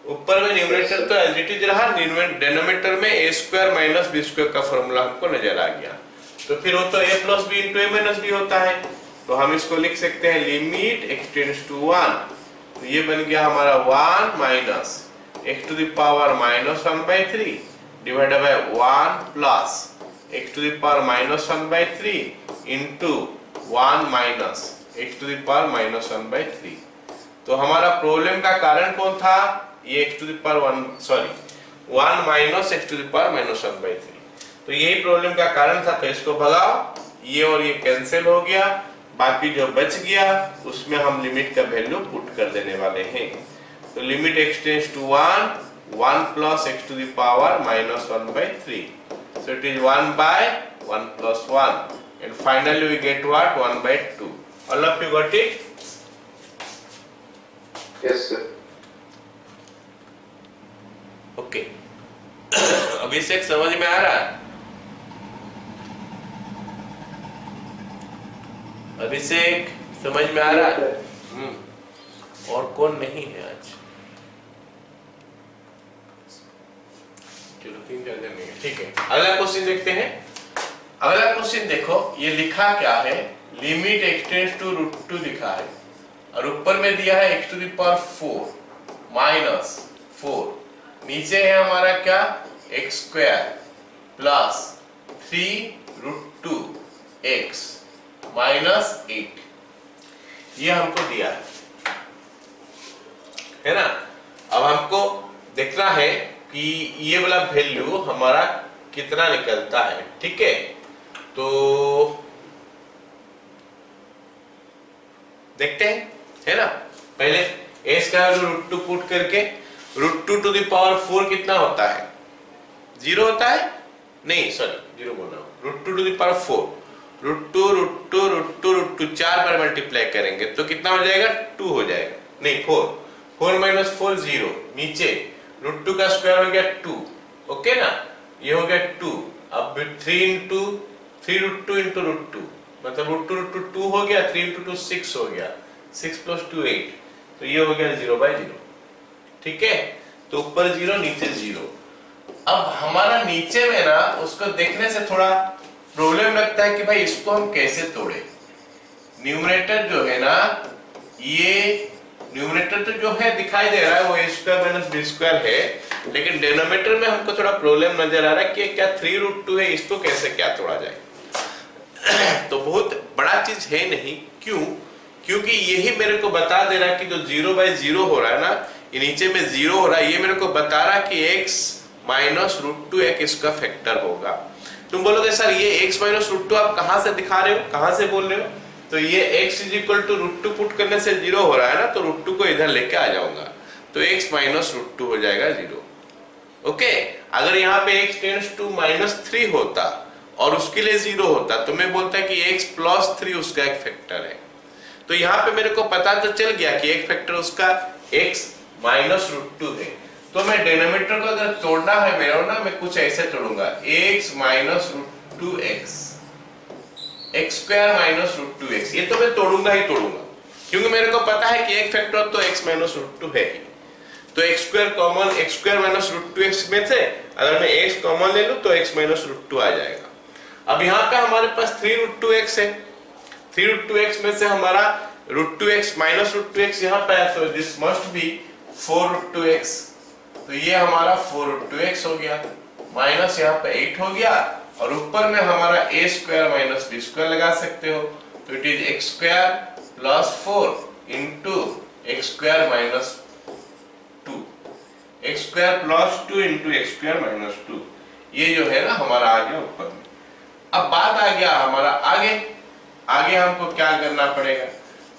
ऊपर में, न्यूमरेटर तो एज इट इज रहा, डिनोमिनेटर में a square minus b square का फॉर्मूला हमको नजर आ गया। तो फिर वो तो a plus b into a minus b होता है, तो हम इसको लिख सकते हैं लिमिट एक्सटेंड्स टू 1, तो ये बन गया हमारा 1 minus x to the power minus 1/3 divided by 1 plus x to the power minus 1/3 into 1 minus x to the power minus 1/3। तो हमारा प्रॉब्लम का कारण कौन था? ये x to the power 1 minus x to the power minus 1/3, तो यही प्रॉब्लम का कारण था। तो इसको भगाओ, ये और ये कैंसिल हो गया, बाकी जो बच गया उसमें हम लिमिट का वैल्यू पुट कर देने वाले हैं। तो limit x tends to 1 plus x to the power -1/3, so it is 1/1 plus 1 and finally we get what 1/2. all of you got it? Yes sir. Okay Abhishek समझ में आ रहा है? अभिषेक समझ में आ रहा है? और कौन नहीं है आज? चलो 3-4 दिन नहीं है, ठीक है। अगला क्वेश्चन देखते हैं। अगला क्वेश्चन देखो, ये लिखा क्या है, लिमिट x टेंड्स टू √2 लिखा है और ऊपर में दिया है x टू द पावर 4 -4, नीचे है हमारा क्या x² प्लस 3√2x -8, ये हमको दिया है ना। अब हमको देखना है कि ये वाला वैल्यू हमारा कितना निकलता है, ठीक है। तो देखते हैं, है ना। पहले s का वैल्यू √2 पुट करके, √2 टू द पावर 4 कितना होता है? 0 होता है? नहीं सॉरी 0 बोल रहा हूं। √2 टू द पावर 4, √2 4 बार मल्टीप्लाई करेंगे तो कितना हो जाएगा? 2 हो जाएगा, नहीं 4 -4 0, नीचे √2 का स्क्वायर हो गया 2, ओके ना, ये हो गया 2। अब 3√2 इंटू √2 मतलब √2 2 हो गया, 3 × 2 6 हो गया, 6 + 2 8, तो ये हो गया 0/0, ठीक है। तो ऊपर 0 नीचे 0। अब हमारा नीचे में ना उसको देखने से थोड़ा प्रॉब्लम लगता है कि भाई इसको हम कैसे तोड़े। न्यूमरेटर जो है ना, ये न्यूमरेटर तो जो है दिखाई दे रहा है वो a² - b² है, लेकिन डिनोमिनेटर में हमको थोड़ा प्रॉब्लम नजर आ रहा है कि क्या 3√2 है, इसको कैसे क्या तोड़ा जाए। तो बहुत बड़ा चीज है नहीं, क्यों? क्योंकि यही मेरे को बता दे रहा है कि जो 0/0 हो रहा है ना, ये नीचे में 0 हो रहा है, ये मेरे को बता रहा है कि x -√2 एक इसका फैक्टर होगा। तुम बोलोगे सर ये x -√2 आप कहां से दिखा रहे हो, कहां से बोल रहे हो? तो ये x √2 पुट करने से 0 हो रहा है ना, तो √2 को इधर लेके आ जाऊंगा, तो x -√2 हो जाएगा 0, ओके। अगर यहाँ पे x टेंड्स टू -3 होता और उसके लिए 0 होता तो मैं बोलता कि x + 3 उसका एक फैक्टर है। तो यहाँ पे मेरे को पता तो चल गया कि एक फैक्टर उसका x -√2 है। तो मैं डिनोमिनेटर को अगर तोड़ना है मेरा ना, मैं कुछ ऐसे तोड़ूंगा, x -√2x, x² -√2x, ये तो मैं तोड़ूंगा ही तोड़ूंगा, क्योंकि मेरे को पता है कि एक फैक्टर तो x -√2 है ही। तो x² कॉमन, x² -√2x में से अगर मैं x कॉमन ले लूं तो x -√2 आ जाएगा। अब यहाँ पे हमारे पास 3√2x है, 3√2x में से हमारा √2x -√2x यहाँ पे है, तो दिस मस्ट बी 4√2x, तो ये हमारा 4√2x हो गया, माइनस यहाँ पे 8 हो गया, और ऊपर में हमारा a² - b² लगा सकते हो, तो it is x² + 4 into x² - 2, x² + 2 into x² - 2, ये जो है ना हमारा आ गया ऊपर में। अब बात आ गया हमारा आगे हमको क्या करना पड़ेगा,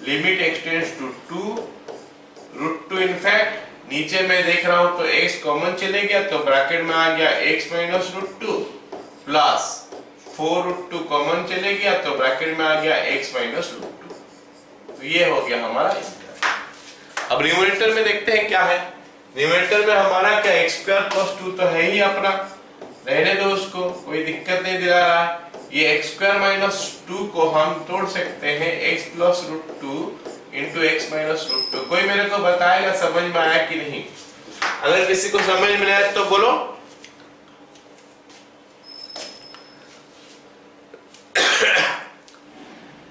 limit x tends to 2 √2, in fact नीचे में देख रहा हूं तो x कॉमन चले गया, तो ब्रैकेट में आ गया x -√2 प्लस 4√2 कॉमन चले गया, तो ब्रैकेट में आ गया x -√2, तो ये हो गया हमारा इंटर। अब न्यूमरेटर में देखते हैं क्या है। न्यूमरेटर में हमारा क्या x² + 2 तो है ही अपना, रहने दो उसको, कोई दिक्कत नहीं दिला रहा है। ये x² - 2 को हम तोड़ सकते हैं x + √2 इंटू x -√2। कोई मेरे को बताएगा समझ में आया कि नहीं? अगर किसी को समझ में आया तो बोलो।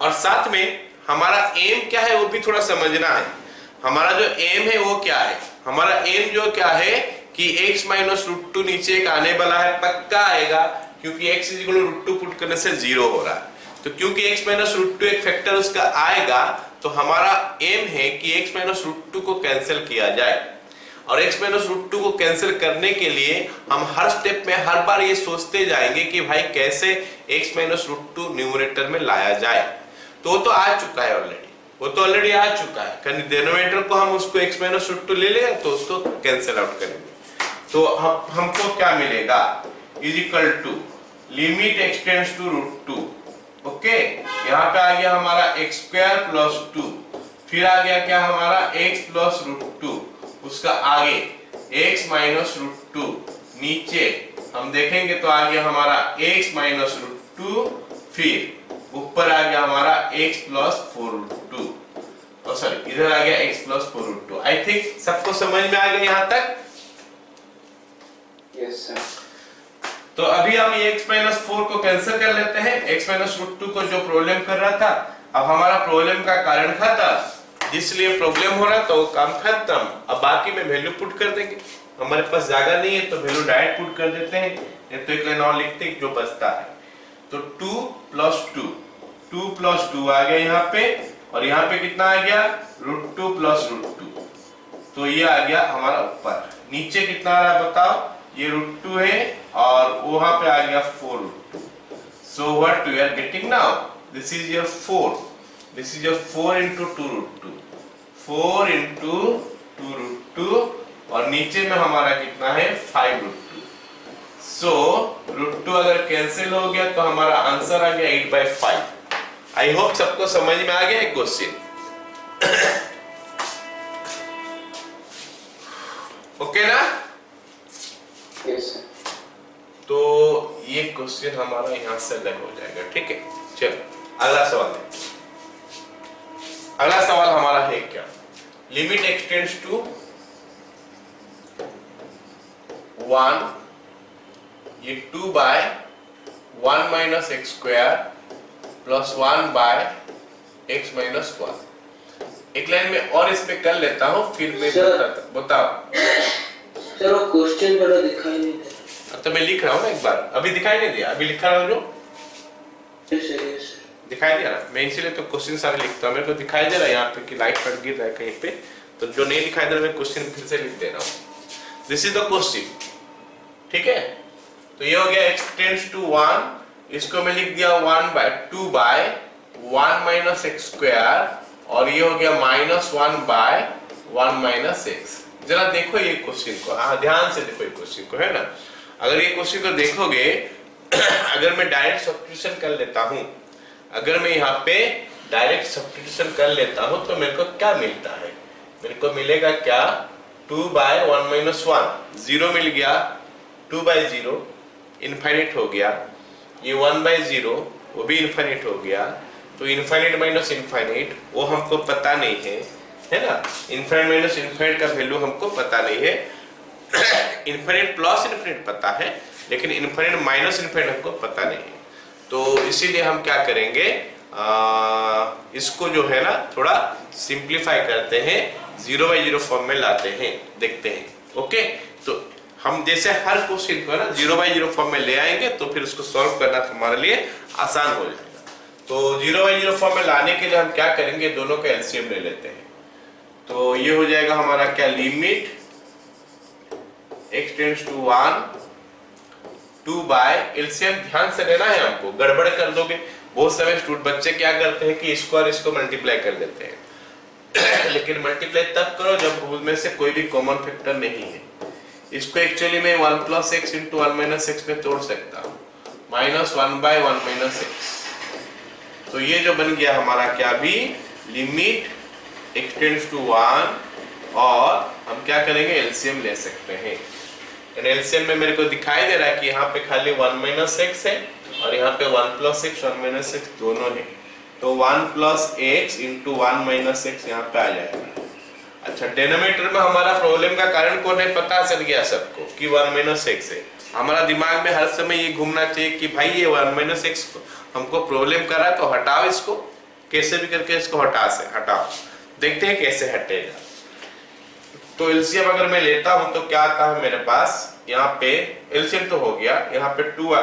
और साथ में हमारा एम क्या है वो भी थोड़ा समझना है। हमारा जो एम है वो क्या है, हमारा एम जो क्या है कि x -√2 नीचे एक आने वाला है, पक्का आएगा, क्योंकि x √2 पुट करने से 0 हो रहा है। तो क्योंकि x -√2 एक फैक्टर उसका आएगा, तो हमारा एम है कि x -√2 को कैंसिल किया जाए। और x -√2 को कैंसिल करने के लिए हम हर स्टेप में हर बार ये सोचते जाएंगे कि भाई कैसे x -√2 न्यूमरेटर में लाया जाए। तो वो तो आ चुका है ऑलरेडी, वो तो ऑलरेडी आ चुका है। डिनोमिनेटर को हम उसको x माइनस रूट टू ले लेंगे तो उसको कैंसिल आउट करेंगे। तो हमको क्या मिलेगा, is equal to limit x tends to root two. Okay, यहाँ पे आ गया हमारा x स्क्वायर प्लस 2, फिर आ गया क्या हमारा x प्लस रूट टू, उसका आगे x माइनस रूट टू, नीचे हम देखेंगे तो आ गया हमारा x माइनस रूट टू, फिर ऊपर आ गया हमारा x plus four root two, sorry इधर आ गया x plus four root two. I think सबको समझ में आ गया यहाँ तक? Yes sir. तो अभी हम ये x माइनस फोर को कैंसिल कर लेते हैं, x माइनस रूट टू को जो प्रॉब्लम कर रहा था, अब हमारा प्रॉब्लम का कारण खत्म, जिसलिए प्रॉब्लम हो रहा तो काम खत्म। अब बाकी में वैल्यू पुट कर देंगे, हमारे पास जगह नहीं है तो वैल्यू डायरेक्ट पुट कर देते हैं, नहीं तो एक लाइन और लिखते हैं जो बचता है। तो 2 प्लस 2 आ गया यहाँ पे, और यहाँ पे कितना आ गया root two plus root two, तो ये आ गया हमारा ऊपर। नीचे कितना आ रहा है बताओ, ये रूट टू है और वहां पे आ गया 4 root two. So what we are getting now, this is your 4, this is your 4 into 2 root two, 4 into 2 root two, और नीचे में हमारा कितना है 5 root two. So root two अगर कैंसिल हो गया तो हमारा आंसर आ गया 8/5। आई होप सबको समझ में आ गया एक क्वेश्चन। ओके ना? Yes sir. तो ये क्वेश्चन हमारा यहां से अलग हो जाएगा, ठीक है। चलो अगला सवाल है। अगला सवाल हमारा है क्या, लिमिट x टेंड्स टू 1, ये 2 by 1 minus x square plus 1 by x minus 1। एक लाइन में और इस पे कर लेता हूं, फिर मैं बताओ। सर वो क्वेश्चन थोड़ा दिखाई नहीं दे रहा। तो मैं लिख रहा हूँ ना एक बार, अभी दिखाई नहीं दिया, अभी लिखा रहा हूँ जो यस सर। दिखाई दिया ना, मैं इसीलिए तो क्वेश्चन सारे लिखता हूँ, मेरे को दिखाई दे रहा है यहाँ पे कि लाइट कट गिर रहा है कहीं पे, तो जो नहीं दिखाई दे रहा मैं क्वेश्चन फिर से लिख दे रहा हूँ। दिस इज द क्वेश्चन, ठीक है। तो ये हो गया x टेंड्स टू 1, इसको मैं लिख दिया 2 बाय 1 माइनस एक्स स्क्वायर, और ये हो गया -1 बाय 1 माइनस एक्स। जरा देखो ये क्वेश्चन को, हाँ ध्यान से देखो ये क्वेश्चन को, है ना। अगर ये क्वेश्चन को देखोगे अगर मैं डायरेक्ट सब्स्टिट्यूशन कर लेता हूँ, अगर मैं यहाँ पे डायरेक्ट सब्स्टिट्यूशन कर लेता हूँ तो मेरे को क्या मिलता है, मेरे को मिलेगा क्या 2 बाय 1 माइनस 1, 0 मिल गया, 2 बाय 0 इनफाइनाइट हो गया, ये 1 बाय 0 वो भी इनफाइनाइट हो गया। तो इनफाइनाइट माइनस इनफाइनाइट वो हमको पता नहीं है ना। इनफाइनाइट माइनस इनफाइनाइट का वैल्यू हमको पता नहीं है। इनफाइनाइट प्लस इनफाइनाइट पता है, लेकिन इनफाइनाइट माइनस इनफाइनाइट हमको पता नहीं है। तो इसीलिए हम क्या करेंगे, इसको जो है ना थोड़ा सिंप्लीफाई करते हैं, 0 बाई 0 फॉर्म में लाते हैं, देखते हैं। ओके, तो हम जैसे हर क्वेश्चन को ना 0 बाई 0 फॉर्म में ले आएंगे तो फिर उसको सॉल्व करना हमारे लिए आसान हो जाएगा। तो 0 बाई 0 फॉर्म में लाने के लिए हम क्या करेंगे, दोनों का एलसीएम ले लेते हैं। तो ये हो जाएगा हमारा क्या, limit x tends to 1, 2 by LCM ध्यान से लेना है हमको, गड़बड़ कर दोगे। बहुत सारे स्टूडेंट बच्चे क्या करते हैं कि इसको और इसको मल्टीप्लाई कर देते हैं लेकिन मल्टीप्लाई तब करो जब उसमें से कोई भी कॉमन फैक्टर नहीं है। इसको एक्चुअली मैं 1 plus x into 1 minus x में तोड़ सकता हूँ, -1 बाय 1 माइनस एक्स। तो ये जो बन गया हमारा क्या भी, लिमिट x टेंड्स टू 1, और हम क्या करेंगे एलसीएम ले सकते हैं। एलसीएम में मेरे को दिखाई दे रहा है कि यहाँ पे खाली 1 माइनस एक्स है और यहाँ पे 1 प्लस एक्स 1 माइनस एक्स दोनों है। तो 1 plus x into 1 minus x यहाँ पे आ जाएगा। अच्छा, डिनोमिनेटर में हमारा प्रॉब्लम का कारण कौन है, पता चल गया सबको कि 1 माइनस एक्स है। हमारा दिमाग में हर समय ये घूमना चाहिए कि भाई ये 1 माइनस एक्स हमको प्रॉब्लम कर रहा है, तो हटाओ इसको, कैसे भी करके इसको हटाओ, देखते हैं कैसे हटेगा। तो एलसीएम अगर मैं लेता हूं तो क्या आता है मेरे पास, यहाँ पे एलसीएम तो हो गया, यहाँ पे 2 आ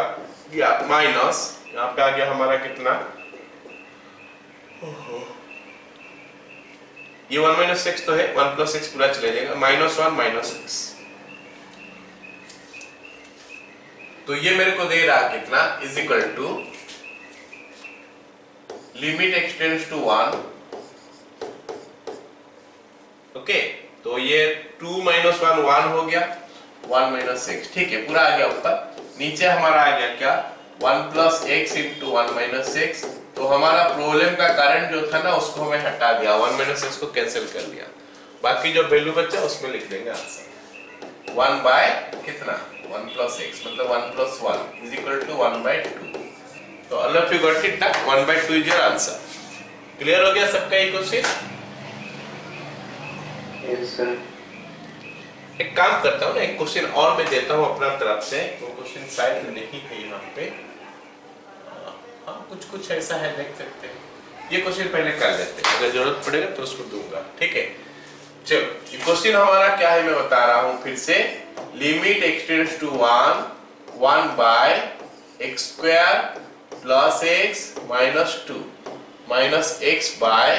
गया माइनस, यहाँ पे आ गया हमारा कितना, ये 1 माइनस एक्स तो है, 1 प्लस एक्स पूरा चले जाएगा, -1 माइनस एक्स। तो ये मेरे को दे रहा कितना, is equal to limit x tends to 1, okay, तो ये 2 - 1 1 हो गया, 1 - x, ठीक है, पूरा आ गया ऊपर। नीचे हमारा आ गया क्या, 1 + x × 1 - x। तो हमारा प्रॉब्लम का कारण जो था ना उसको हमें हटा दिया, 1 - x को कैंसिल कर दिया, बाकी जो वैल्यू बचा उसमें लिख देंगे आंसर 1 बाय कितना, 1 + x, मतलब 1 + 1 = 1/2। तो all of you got it ना, 1/2 इज योर आंसर। क्लियर हो गया सबका ये क्वेश्चन? Yes sir. एक काम करता हूँ ना, एक क्वेश्चन और मैं देता हूँ अपना तरफ से, वो क्वेश्चन शायद नहीं है यहाँ पे, हाँ कुछ ऐसा है, देख सकते हैं। ये क्वेश्चन पहले कर लेते हैं, अगर जरूरत पड़ेगा तो उसको दूंगा, ठीक है। चलो, ये क्वेश्चन हमारा क्या है मैं बता रहा हूँ फिर से। Limit x tends to 1 by x² + x - 2 - x by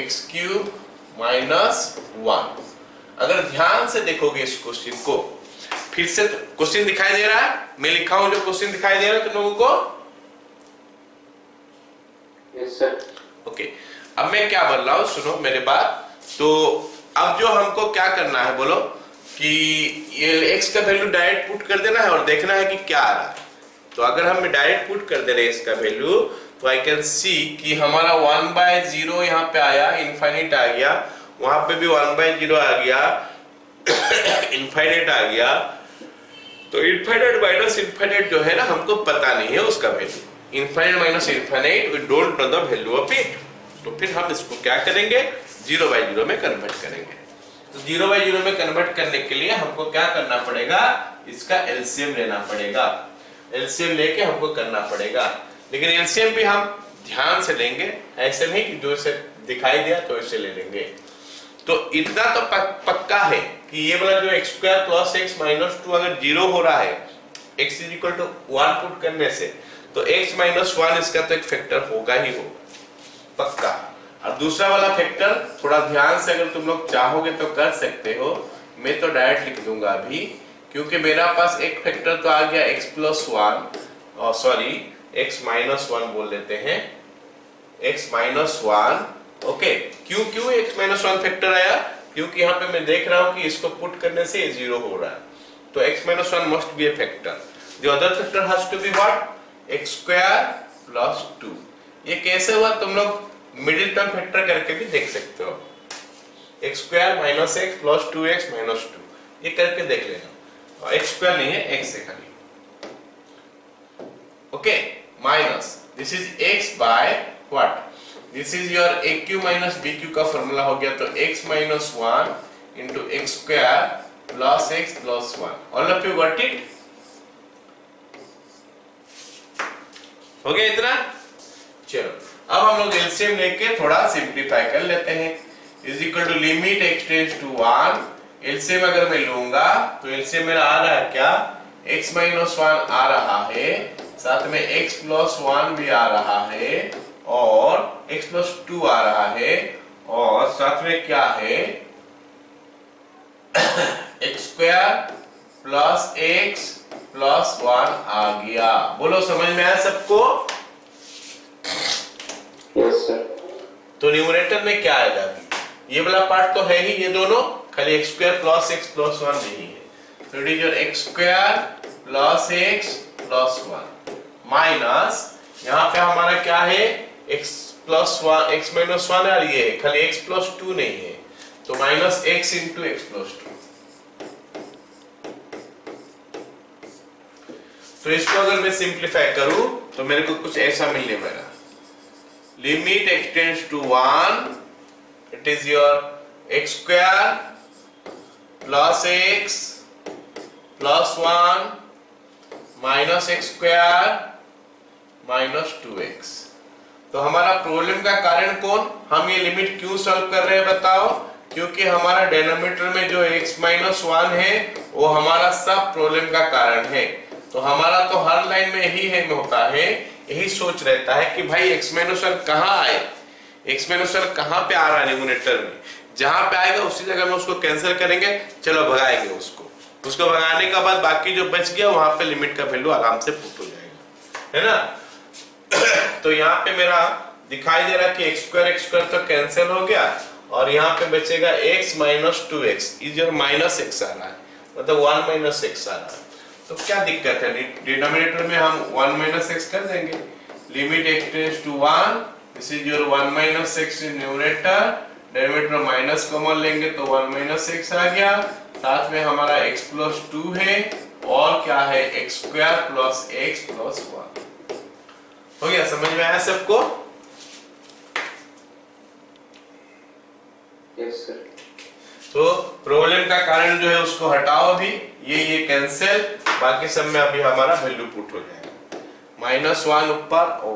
x³ - 1। अगर ध्यान से देखोगे इस क्वेश्चन को, फिर से क्वेश्चन दिखाई दे रहा है, मैं लिखा हूं जो क्वेश्चन दिखाई दे रहा है तुम लोगों को? Yes sir. ओके, अब मैं क्या बोल रहा हूं, सुनो मेरे बात। तो अब जो हमको क्या करना है बोलो, कि ये x का वैल्यू डायरेक्ट पुट कर देना है और देखना है कि क्या आ रहा है। तो अगर हम डायरेक्ट पुट कर दे रहे x का वैल्यू, तो आई कैन सी कि हमारा 1/0 यहाँ पे आया, इनफाइनाइट आ गया, वहां पे भी 1/0 आ गया, इनफाइनाइट आ गया। तो इनफाइनाइट माइनस इनफाइनाइट जो है ना, हमको पता नहीं है उसका value. Infinite minus infinite, we don't know the value of it. तो फिर हम इसको क्या करेंगे, 0/0 में कन्वर्ट करेंगे। तो 0/0 में कन्वर्ट करने के लिए हमको क्या करना पड़ेगा, इसका एलसीएम लेना पड़ेगा। एलसीएम लेके हमको करना पड़ेगा, लेकिन एलसीएम भी हम ध्यान से लेंगे, ऐसे नहीं कि जो इसे दिखाई दिया तो इसे ले लेंगे। तो इतना तो पक्का है कि ये वाला जो x² + x - 2 अगर 0 हो रहा है, x = 1 पुट करने से, तो x - 1 इसका तो एक फैक्टर होगा ही होगा, पक्का। और दूसरा वाला फैक्टर थोड़ा ध्यान से अगर तुम लोग चाहोगे तो कर सकते हो, मैं तो डायरेक्ट लिख दूंगा अभी, क्योंकि मेरा पास एक फैक्टर तो आ गया x + 1, और सॉरी x - 1 बोल लेते हैं, x - 1, ओके। क्यों x - 1 फैक्टर आया, क्योंकि यहाँ पे मैं देख रहा हूँ कि इसको पुट करने से ये 0 हो रहा है, तो x - 1 must be a factor. The other factor has to be what, x² + 2। ये कैसे हुआ, तुम लोग मिडिल टर्म फैक्टर करके भी देख सकते हो, x² - x + 2x - 2, ये करके देख लेना। x² नहीं है, x है खाली, okay. Minus this is x by what, this is your aq - bq का फॉर्मूला हो गया, तो x - 1 × x² + x + 1। All of you got it? हो गया इतना? चलो, अब हम लोग एलसीएम लेके थोड़ा सिंपलीफाई कर लेते हैं। = लिमिट एक्सटेंड्स टू 1, एलसीएम अगर मैं लूंगा तो एलसीएम मेरा आ रहा है क्या, x - 1 आ रहा है, साथ में x + 1 भी आ रहा है, और x + 2 आ रहा है, और साथ में क्या है, x² + x + 1 आ गया। बोलो समझ में आया सबको? Yes sir. तो न्यूमरेटर में क्या आएगा, ये वाला पार्ट तो है ही, ये दोनों, खाली x² + x + 1 नहीं है। तो it is your x² + x + 1 minus, यहाँ पे हमारा क्या है, x + 1, x - 1 आ रही है, खाली x + 2 नहीं है, तो -x × x + 2। तो इसको अगर मैं सिंप्लीफाई करूं तो मेरे को कुछ ऐसा मिलने वाला, limit x tends to 1, it is your x² + x + 1 -x² - 2x। तो हमारा प्रॉब्लम का कारण कौन, हम ये लिमिट क्यों सॉल्व कर रहे हैं बताओ, क्योंकि हमारा डिनोमिनेटर में जो x - 1 है वो हमारा सब प्रॉब्लम का कारण है। तो हमारा तो हर लाइन में यही है होता है, यही सोच रहता है कि भाई x - 1 कहाँ आए, x - 1 कहाँ पे आ रहा है न्यूमरेटर में, जहां पे आएगा उसी जगह में उसको कैंसिल करेंगे, चलो भगाएंगे उसको भगाने का बाद बाकी जो बच गया वहां पे लिमिट का वैल्यू आराम से पुट हो जाएगा, है ना। तो यहाँ पे मेरा दिखाई दे रहा कि x स्क्वायर तो कैंसिल हो गया और यहाँ पे बचेगा x माइनस 2x, इधर माइनस x आ रहा है, मतलब 1 माइनस x आ रहा है। तो क्या दिक्कत है, डिनोमिनेटर में हम 1 माइनस x कर देंगे, limit x tends to 1, this is your 1 minus x in numerator, denominator minus common लेंगे तो 1 माइनस x आ गया, साथ में हमारा x प्लस 2 है और क्या है x square plus x plus 1। हो गया, समझ में आया सबको? Yes sir. तो प्रॉब्लम का कारण जो है उसको हटाओ अभी, ये कैंसिल, बाकी सब में अभी हमारा वैल्यू पुट हो जाएगा। -1 ऊपर, ओ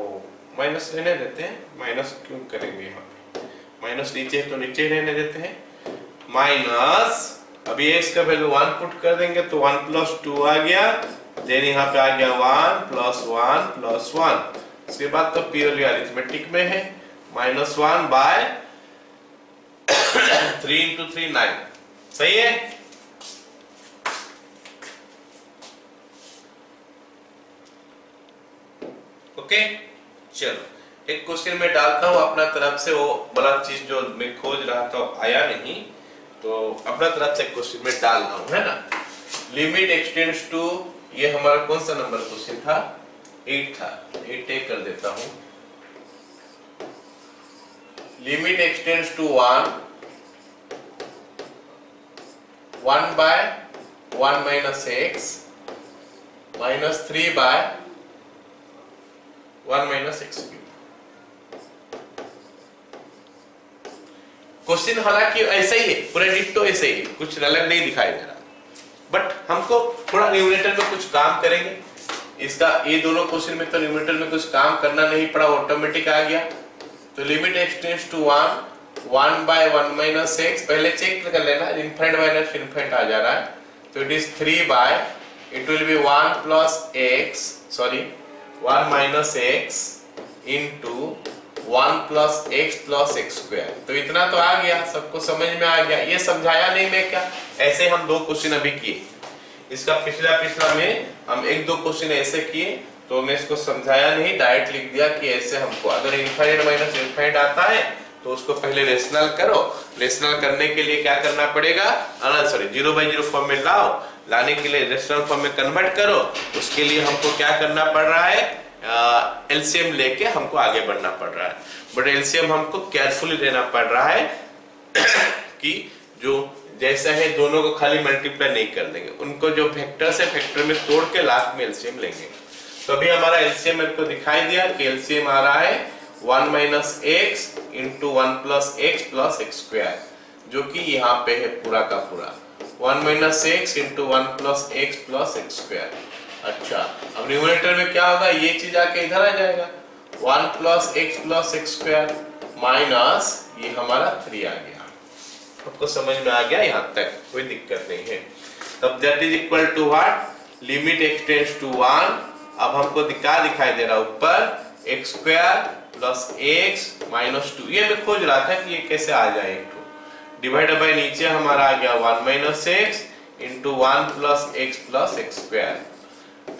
माइनस रहने देते हैं, माइनस क्यों करेंगे यहाँ पे, माइनस नीचे तो नीचे रहने देते हैं, माइनस अभी x का वैल्यू 1 पुट कर देंगे तो 1 प्लस 2 आ गया, देन यहाँ पे आ गया 1 प्लस 1 प्लस 1, इसके बाद तो प्योरली अरिथमेटिक में है, -1 बाय 3 into 3 9, सही है? ओके, चलो एक क्वेश्चन में डालता हूं अपना तरफ से, वो बड़ा चीज जो मैं खोज रहा था आया नहीं, तो अपना तरफ से क्वेश्चन में डाल रहा हूं, है ना। लिमिट एक्सटेंड्स टू, ये हमारा कौन सा नंबर क्वेश्चन था, 8 था, 8 टेक कर देता हूं। Limit x tends to 1 by 1 minus x minus 3 by 1 minus x cube। Question हालांकि ऐसा ही है, पूरा डिट्टो ऐसा ही है, कुछ अलग नहीं दिखाई दे रहा, बट हमको थोड़ा न्यूमरेटर में कुछ काम करेंगे। इसका ये दोनों क्वेश्चन में तो न्यूमरेटर में कुछ काम करना नहीं पड़ा, ऑटोमेटिक आ गया। तो limit x tends to 1 by 1 minus x, पहले चेक कर लेना, इनफाइनाइट माइनस इनफाइनाइट आ जा रहा है, तो it is 3 by, it will be 1 plus x, sorry 1 minus x into 1 plus x plus x square। तो इतना तो आ गया, सबको समझ में आ गया, ये समझाया नहीं मैं क्या, ऐसे हम दो क्वेश्चन अभी किए, इसका पिछला में हम एक दो क्वेश्चन ऐसे किए, तो मैं इसको समझाया नहीं, डायरेक्ट लिख दिया कि ऐसे हमको अगर इनफाइनाइट माइनस इनफाइनाइट आता है तो उसको पहले रेशनल करो, रेशनल करने के लिए क्या करना पड़ेगा, सॉरी 0/0 फॉर्म में लाओ, लाने के लिए रेशनल फॉर्म में कन्वर्ट करो, उसके लिए हमको क्या करना पड़ रहा है, एलसीएम लेके हमको आगे बढ़ना पड़ रहा है। बट एलसीएम हमको केयरफुली लेना पड़ रहा है कि जो जैसा है दोनों को खाली मल्टीप्लाई नहीं कर देंगे, उनको जो फैक्टर से फैक्टर में तोड़ के लास्ट में एलसीएम लेंगे। तो अभी हमारा एलसीएम मेरे को दिखाई दिया कि एलसीएम आ रहा है 1 minus x into 1 plus x plus x square, जो कि यहाँ पे है पूरा का पूरा 1 minus x into 1 plus x plus x square। अच्छा, अब न्यूमरेटर में क्या होगा, ये चीज आके इधर आ जाएगा, 1 plus x square माइनस ये हमारा 3 आ गया। आपको समझ में आ गया, यहाँ तक कोई दिक्कत नहीं है। तब that is equal to what, limit x tends to 1, अब हमको दिखाई दे रहा ऊपर x square plus x minus 2, ये मैं खोज रहा था कि ये कैसे आ जाए, डिवाइड बाय नीचे हमारा आ गया 1 minus x into 1 plus x square.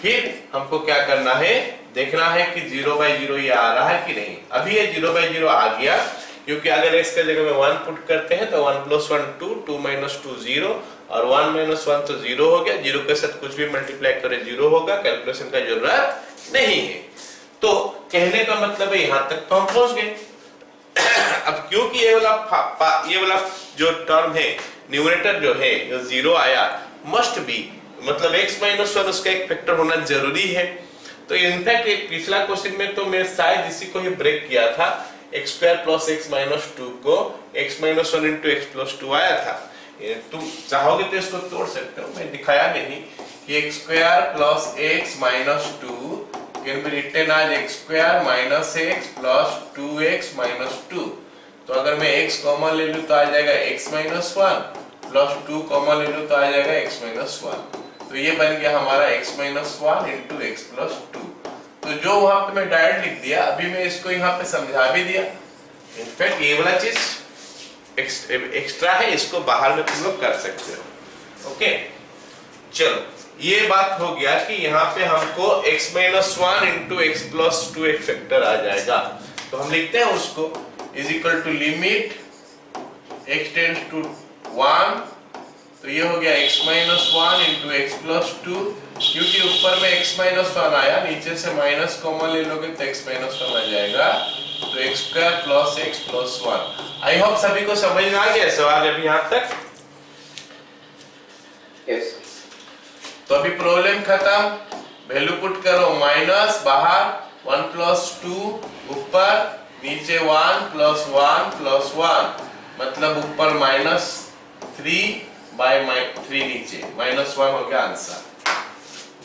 फिर हमको क्या करना है, देखना है कि 0/0 ये आ रहा है कि नहीं। अभी ये 0/0 आ गया, क्योंकि अगर x के जगह में 1 पुट करते हैं तो 1 + 1 2, 2 - 2 0, और 1 - 1 तो 0 हो गया, 0 के साथ कुछ भी मल्टीप्लाई करें 0 होगा, कैलकुलेशन का जरूरत नहीं है। तो कहने का मतलब है यहाँ तक तो हम पहुंच गए। अब क्योंकि ये वाला जो टर्म है, न्यूमरेटर जो है जो 0 आया, मस्ट बी, मतलब x - 1 उसका एक फैक्टर होना जरूरी है। तो इनफैक्ट एक पिछला क्वेश्चन में तो मैं शायद इसी को ही ब्रेक किया था, x square plus x minus 2 को x - 1 इंटू x प्लस 2 आया था। तुम चाहोगे तो इसको तोड़ सकते हो, मैं दिखाया नहीं कि x square plus x minus 2 can be written as x square minus x plus 2x minus 2। तो अगर मैं x कॉमन ले लूं तो आ जाएगा x माइनस 1, प्लस 2 कॉमन ले लूं तो आ जाएगा x माइनस 1। तो ये बन गया हमारा x minus 1 into x plus 2। तो जो वहां पे मैं डायरेक्ट लिख दिया, अभी मैं इसको यहाँ पे समझा भी दिया। इनफैक्ट ये वाला चीज एक्स्ट्रा है, इसको बाहर में तुम लोग कर सकते हो। ओके, चलो ये बात हो गया कि यहाँ पे हमको x - 1 इंटू x प्लस 2 एक फैक्टर आ जाएगा। तो हम लिखते हैं उसको is equal to limit x tends to 1, तो ये हो गया x minus 1 into x plus 2, क्योंकि ऊपर में x माइनस 1 आया, नीचे से माइनस कॉमन ले लोगे तो x माइनस 1 आ जाएगा, तो X square plus x plus 1। आई होप सभी को समझ में आ गया सवाल अभी यहाँ तक? यस। तो अभी प्रॉब्लम खत्म, वैल्यू पुट करो, माइनस बाहर 1 प्लस 2 ऊपर, नीचे 1 प्लस 1 प्लस 1, मतलब ऊपर माइनस 3 बाय 3 नीचे माइनस 1 हो गया answer.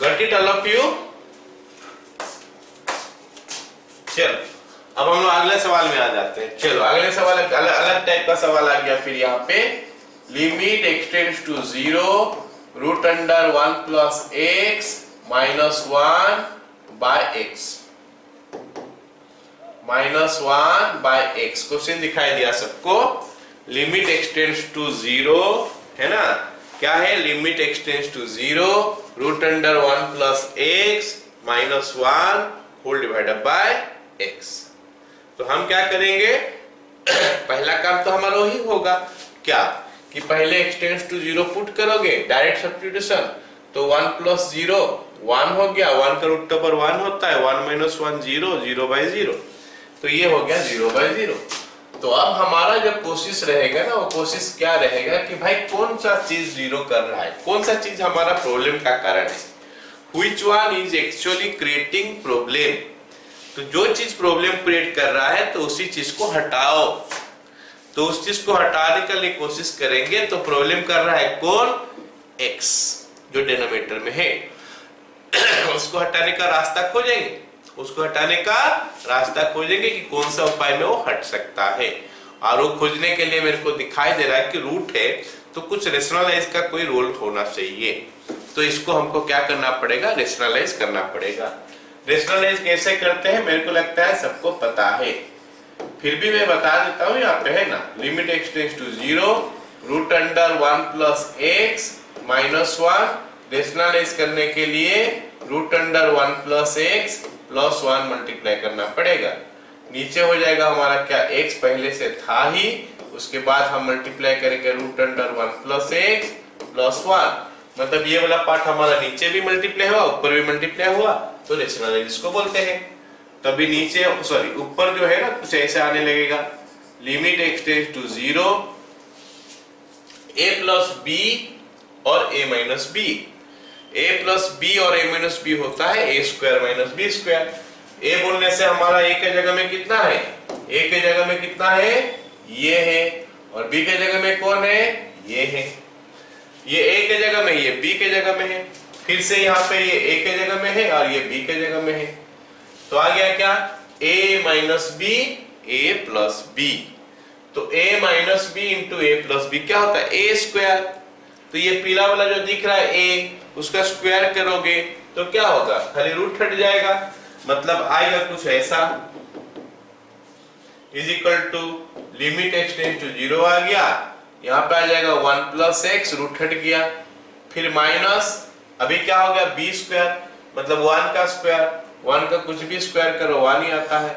Got it all of you? चलो अब हम लोग अगले सवाल में आ जाते हैं। चलो अगले सवाल अलग टाइप का सवाल आ गया फिर यहाँ पे, limit x tends to 0 root under 1 plus x minus 1 by x, minus 1 by x. Question दिखाई दिया सबको, लिमिट x टेंड्स टू 0 है ना, क्या है, limit x tends to 0 root under 1 plus x minus 1 whole divided by x. तो हम क्या करेंगे, पहला काम तो हमारा वही होगा क्या कि पहले x टेंड्स टू 0 पुट करोगे, डायरेक्ट सब्स्टिट्यूशन, तो 1 प्लस 0 1 हो गया, 1 का रूट पर 1 होता है, 1 माइनस 1 0, 0 बाई 0, तो ये हो गया 0 बाई 0। तो अब हमारा जब कोशिश रहेगा ना, वो कोशिश क्या रहेगा कि भाई कौन सा चीज 0 कर रहा है, कौन सा चीज हमारा प्रॉब्लम का कारण है, which one is actually creating problem। तो जो चीज प्रॉब्लम क्रिएट कर रहा है तो उसी चीज को हटाओ, तो उस चीज को हटाने के लिए कोशिश करेंगे, तो प्रॉब्लम कर रहा है कौन, x जो डिनोमिनेटर में है, उसको हटाने का रास्ता खोजेंगे, उसको हटाने का रास्ता खोजेंगे कि कौन सा उपाय में वो हट सकता है। और वो खोजने के लिए मेरे को दिखाई दे रहा है कि रूट है तो कुछ रेशनलाइज का कोई रोल होना चाहिए, तो इसको हमको क्या करना पड़ेगा, रेशनलाइज करना पड़ेगा। रेशनलाइज कैसे करते हैं मेरे को लगता है सबको पता है, फिर भी मैं बता देता हूँ, यहाँ पे है ना, limit x tends to 0 root under 1 plus x minus 1, rationalise करने के लिए root under 1 plus x plus 1 multiply करना पड़ेगा, नीचे हो जाएगा हमारा क्या, x पहले से था ही, उसके बाद हम मल्टीप्लाई करेंगे root under 1 plus x plus 1, मतलब ये वाला पार्ट हमारा नीचे भी मल्टीप्लाई हुआ, ऊपर भी मल्टीप्लाई हुआ, तो रेशनलाइज इसको बोलते हैं। तभी नीचे सॉरी ऊपर जो है ना कुछ ऐसे आने लगेगा, limit x tends to 0 a plus b और a minus b, a plus b और a माइनस b होता है a square minus b square. a बोलने से हमारा a के जगह में कितना है, a के जगह में कितना है, ये है, और b के जगह में कौन है, ये है, ये a के जगह में, ये b के जगह में है, फिर से यहाँ पे ये a के जगह में है और ये b के जगह में है, तो आ गया क्या, a minus b a plus b, तो a minus b into a plus b क्या होता है, a स्क्वायर, तो ये पीला वाला जो दिख रहा है a, उसका स्क्वायर करोगे तो क्या होगा, खाली रूट हट जाएगा, मतलब आएगा कुछ ऐसा, is equal to limit x tends to 0 आ गया, यहाँ पे आ जाएगा 1 प्लस एक्स, रूट हट गया, फिर माइनस, अभी क्या हो गया b स्क्वायर, मतलब 1 का स्क्वायर, 1 का कुछ भी स्क्वायर करो 1 ही आता है,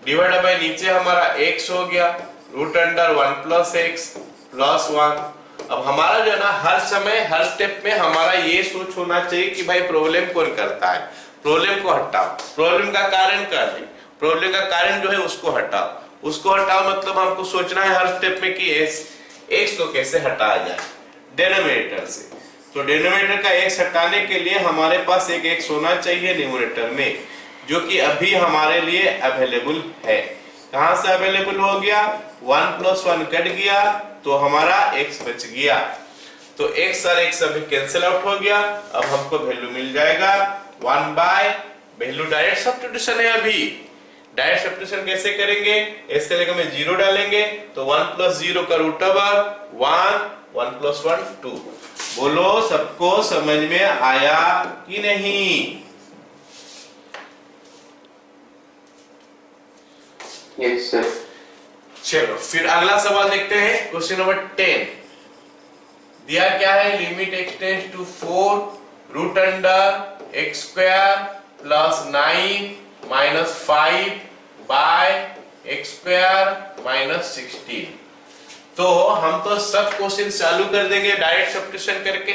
डिवाइड बाय नीचे हमारा x हो गया, root under 1 plus x plus 1। अब हमारा जो है ना हर समय हर स्टेप में हमारा ये सोच होना चाहिए कि भाई प्रॉब्लम कौन करता है, प्रॉब्लम को हटाओ, प्रॉब्लम का कारण कर दे, प्रॉब्लम का कारण जो है उसको हटाओ, उसको हटाओ मतलब हमको सोचना है हर स्टेप में कि x को कैसे हटाया जाए डिनोमिनेटर से। तो डिनोमिनेटर का x हटाने के लिए हमारे पास एक x होना चाहिए न्यूमरेटर में, जो कि अभी हमारे लिए अवेलेबल है। कहां से अवेलेबल हो गया, 1 प्लस 1 कट गया तो हमारा x बच गया, तो x और x अभी कैंसिल आउट हो गया, अब हमको वैल्यू मिल जाएगा 1 बाय, वैल्यू डायरेक्ट सब्स्टिट्यूशन है, अभी डायरेक्ट सब्स्टिट्यूशन कैसे करेंगे, x के जगह में 0 डालेंगे तो 1 प्लस 0 का रूट ओवर 1, 1 प्लस 1 2। बोलो सबको समझ में आया कि नहीं? Yes sir. चलो फिर अगला सवाल देखते हैं, क्वेश्चन नंबर 10 दिया क्या है, limit x tends to 4 root under x square plus 9 minus 5 by x square minus 16। तो हम तो सब क्वेश्चन चालू कर देंगे डायरेक्ट सब्स्टिट्यूशन करके।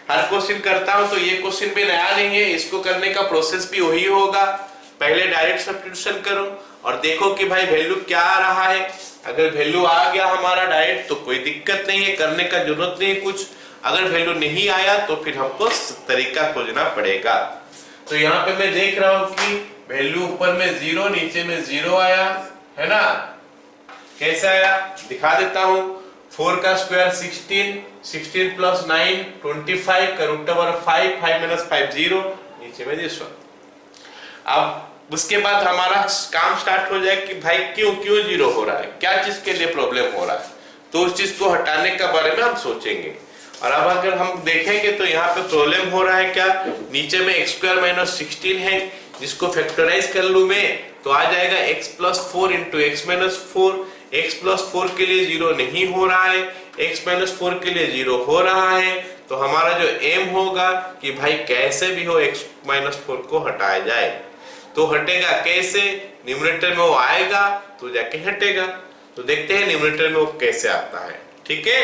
हर क्वेश्चन करता हूं तो ये क्वेश्चन भी नया नहीं है, इसको करने का प्रोसेस भी वही होगा। पहले डायरेक्ट सब्स्टिट्यूशन करो और देखो कि भाई वैल्यू क्या आ रहा है। अगर वैल्यू आ गया हमारा डायरेक्ट तो कोई दिक्कत नहीं है, करने का जरूरत नहीं है कुछ। अगर वैल्यू नहीं आया तो फिर हमको तरीका खोजना पड़ेगा। तो यहाँ पे मैं देख रहा हूं कि वैल्यू ऊपर में 0 नीचे में 0 आया है ना। कैसे आया दिखा देता हूं। 4 का स्क्वायर 16, 16 प्लस 9 25 का रूट ओवर 5, 5 माइनस 5 0, नीचे में this one। अब उसके बाद हमारा काम स्टार्ट हो जाए कि भाई क्यों 0 हो रहा है, क्या चीज के लिए प्रॉब्लम हो रहा है, तो उस चीज को हटाने के बारे में हम सोचेंगे। और अब अगर हम देखेंगे तो यहाँ पे प्रॉब्लम हो रहा है क्या, नीचे में एक्स स्क्वायर माइनस 16 है, जिसको फैक्टराइज कर लूं मैं तो आ जाएगा x plus 4 into x minus 4। x plus 4 के लिए 0 नहीं हो रहा है, x माइनस 4 के लिए 0 हो रहा है। तो हमारा जो एम होगा कि भाई कैसे भी हो x माइनस 4 को हटाया जाए। तो हटेगा कैसे, न्यूमरेटर में वो आएगा तो जाके हटेगा। तो देखते हैं न्यूमरेटर में वो कैसे आता है। ठीक है,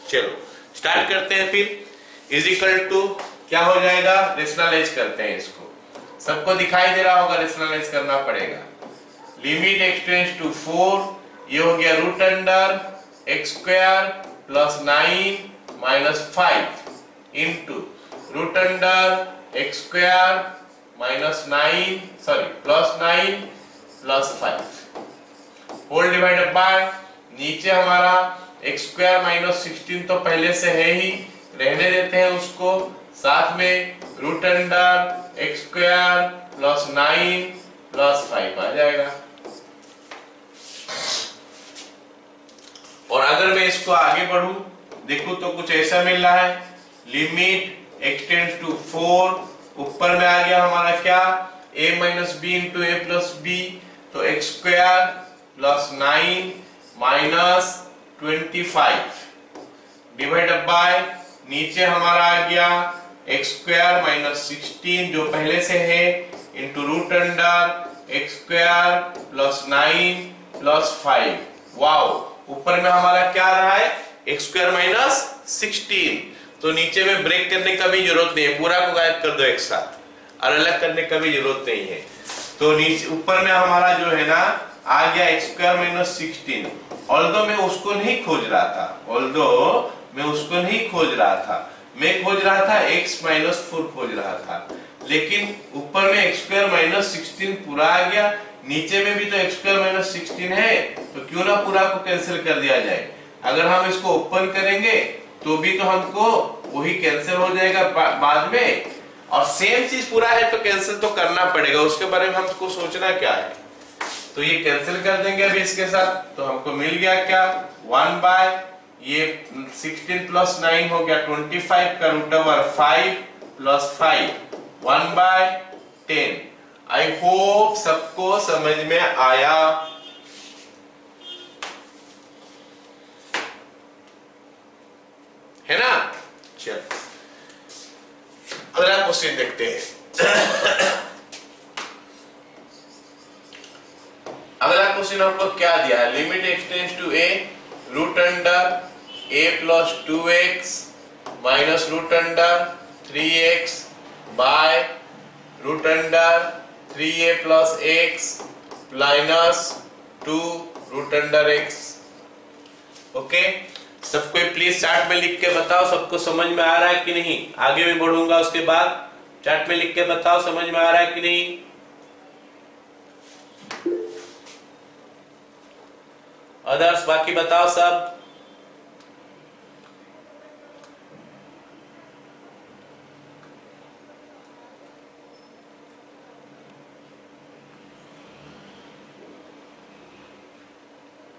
चलो स्टार्ट करते हैं। फिर इज इक्वल टू क्या हो जाएगा, रेशनलाइज करते हैं इसको। सबको दिखाई दे रहा होगा, रेशनलाइज करना पड़ेगा। लिमिट x टेंड्स टू 4, ये हो गया root under x square plus 9 minus 5 into root under x square minus 9 plus 9 plus 5 whole divided by, नीचे हमारा एक्स स्क्वायर माइनस 16 तो पहले से है ही, रहने देते हैं उसको। साथ में root under x square plus 9 plus 5 आ जाएगा। और अगर मैं इसको आगे बढ़ूं देखूं तो कुछ ऐसा मिल रहा है। लिमिट x टेंड्स टू 4, ऊपर में आ गया हमारा क्या, a minus B into A plus B, तो X square plus 9 minus 25 divided by, नीचे हमारा आ गया एक्स स्क्वायर माइनस 16 जो पहले से है into root under x square plus 9 plus 5। Wow, ऊपर में हमारा क्या आ रहा है, एक्स स्क्वायर माइनस 16। तो नीचे में ब्रेक करने का भी जरूरत नहीं है, पूरा को गायब कर दो एक साथ और अलग करने का भी जरूरत नहीं है। तो नीचे ऊपर में हमारा जो है ना आ गया एक्स स्क्वायर माइनस 16। ऑल्दो मैं उसको नहीं खोज रहा था, मैं खोज रहा था x माइनस 4 खोज रहा था, लेकिन ऊपर में एक्स स्क्वायर माइनस 16 पूरा आ गया, नीचे में भी तो एक्स स्क्वायर माइनस 16 है, तो क्यों ना पूरा को कैंसिल कर दिया जाए। अगर हम इसको ओपन करेंगे तो भी तो हमको वही कैंसिल हो जाएगा बाद में, और सेम चीज पूरा है तो कैंसिल तो करना पड़ेगा, उसके बारे में हमको सोचना क्या है। तो ये कैंसिल कर देंगे अभी इसके साथ, तो हमको मिल गया क्या, 1 बाय ये 16 प्लस 9 हो गया 25 का root over 5 plus 5 1 by 10। I hope सबको समझ में आया। है ना। चलो अगला क्वेश्चन देखते हैं। अगला क्वेश्चन हमको क्या दिया है, limit x tends to a root under a plus 2x minus root under 3x by root under 3a plus x minus 2 root under x। Okay, सबको प्लीज चार्ट में लिख के बताओ सबको समझ में आ रहा है कि नहीं। आगे भी बढ़ूंगा उसके बाद, चार्ट में लिख के बताओ समझ में आ रहा है कि नहीं। अदर्स बाकी बताओ सब।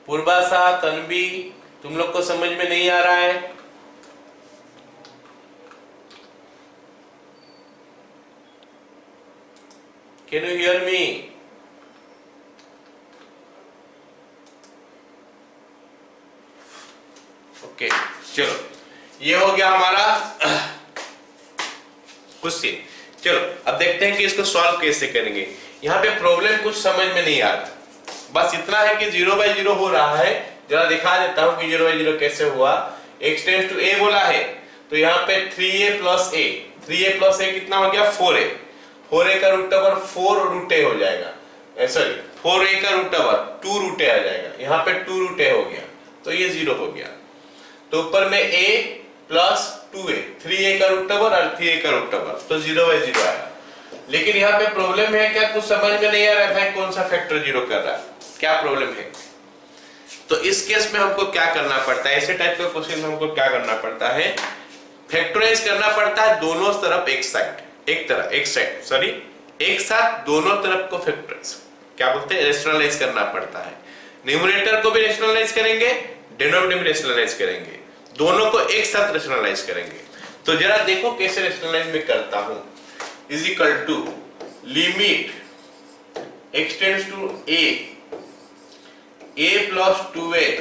पूर्वासा, तन्वी, तुम लोग को समझ में नहीं आ रहा है। Can you hear me. Okay, चलो ये हो गया हमारा क्वेश्चन। चलो अब देखते हैं कि इसको सॉल्व कैसे करेंगे। यहाँ पे प्रॉब्लम कुछ समझ में नहीं आ रहा, बस इतना है कि 0/0 हो रहा है। जरा दिखा देता हूं कि 0/0 कैसे हुआ। x टेंड्स टू a बोला है तो यहाँ पे 3a plus a, 3a plus a कितना हो गया 4a, 4a का रूट ओवर 4 रूट a हो जाएगा, सॉरी 4a का रूट ओवर 2 रूट a आ जाएगा, यहाँ पे 2 रूट a हो गया तो ये 0 हो गया। तो ऊपर में a प्लस 2a, 3a का रूट ओवर और 3a का रूट ओवर, तो 0/0 आया। लेकिन यहाँ पे प्रॉब्लम है क्या, कुछ समझ में नहीं आ रहा है भाई कौन सा फैक्टर 0 कर रहा है, क्या प्रॉब्लम है। तो इस केस में हमको क्या करना पड़ता है, ऐसे टाइप का क्वेश्चन में हमको क्या करना पड़ता है, फैक्टराइज करना पड़ता है दोनों तरफ एक साइड सॉरी एक साथ दोनों तरफ को फैक्टराइज क्या बोलते हैं, रेशनलाइज करना पड़ता है। न्यूमरेटर को भी रेशनलाइज करेंगे, डिनोमिनेटर भी रेशनलाइज करेंगे, दोनों को एक साथ रेशनलाइज करेंगे। तो जरा देखो कैसे रेशनलाइज में करता हूं। Is equal to limit x tends to a plus 2x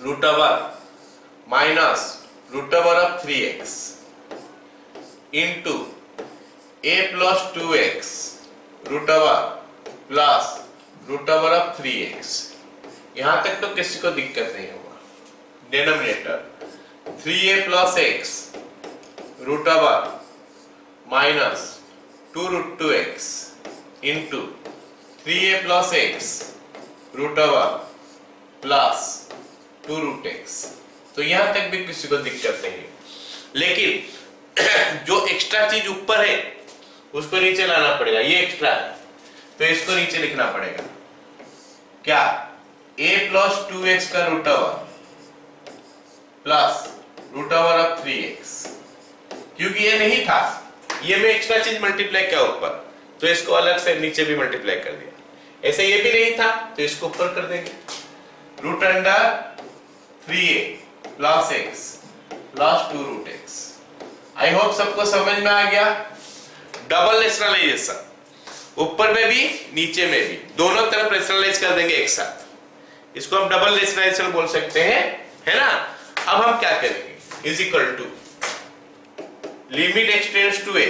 root over minus root over of 3x into a plus 2x root over plus root over of 3x। यहां तक तो किसी को दिक्कत नहीं होगा। Denominator 3a plus x root over minus 2 root 2x into 3a plus x root over plus 2 root x। तो यहां तक भी किसी को दिक्कत नहीं है। लेकिन जो एक्स्ट्रा चीज ऊपर है उसको नीचे लाना पड़ेगा, ये एक्स्ट्रा है तो इसको नीचे लिखना पड़ेगा। क्या, a प्लस 2x का root over plus root over of 3x, क्योंकि ये नहीं था, ये मैं एक्स्ट्रा चीज मल्टीप्लाई किया ऊपर तो इसको अलग से नीचे भी मल्टीप्लाई कर दिया। ऐसे ये भी नहीं था तो इसको ऊपर कर देंगे। Root under 3a plus x plus 2 root x। I hope सबको समझ में आ गया। डबल रेशनलाइजेशन, ऊपर में भी नीचे में भी दोनों तरफ रेशनलाइज कर देंगे एक साथ, इसको हम डबल रेशनलाइजेशन बोल सकते हैं, है ना। अब हम क्या करेंगे, is equal to limit x tends to a।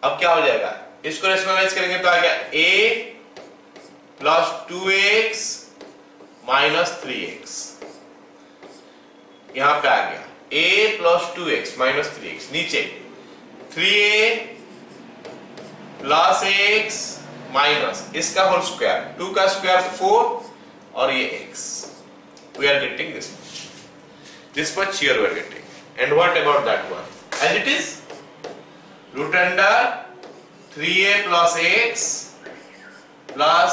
अब क्या हो जाएगा, इसको रेशनलाइज करेंगे तो आ गया a plus 2x minus 3x। यहां पे आ गया a plus 2x minus 3x, नीचे 3a प्लस x माइनस इसका होल स्क्वायर, 2 का स्क्वायर 4 और ये x। We are getting this much. This much here we are getting. And what about that one? As it is, root under 3a plus x plus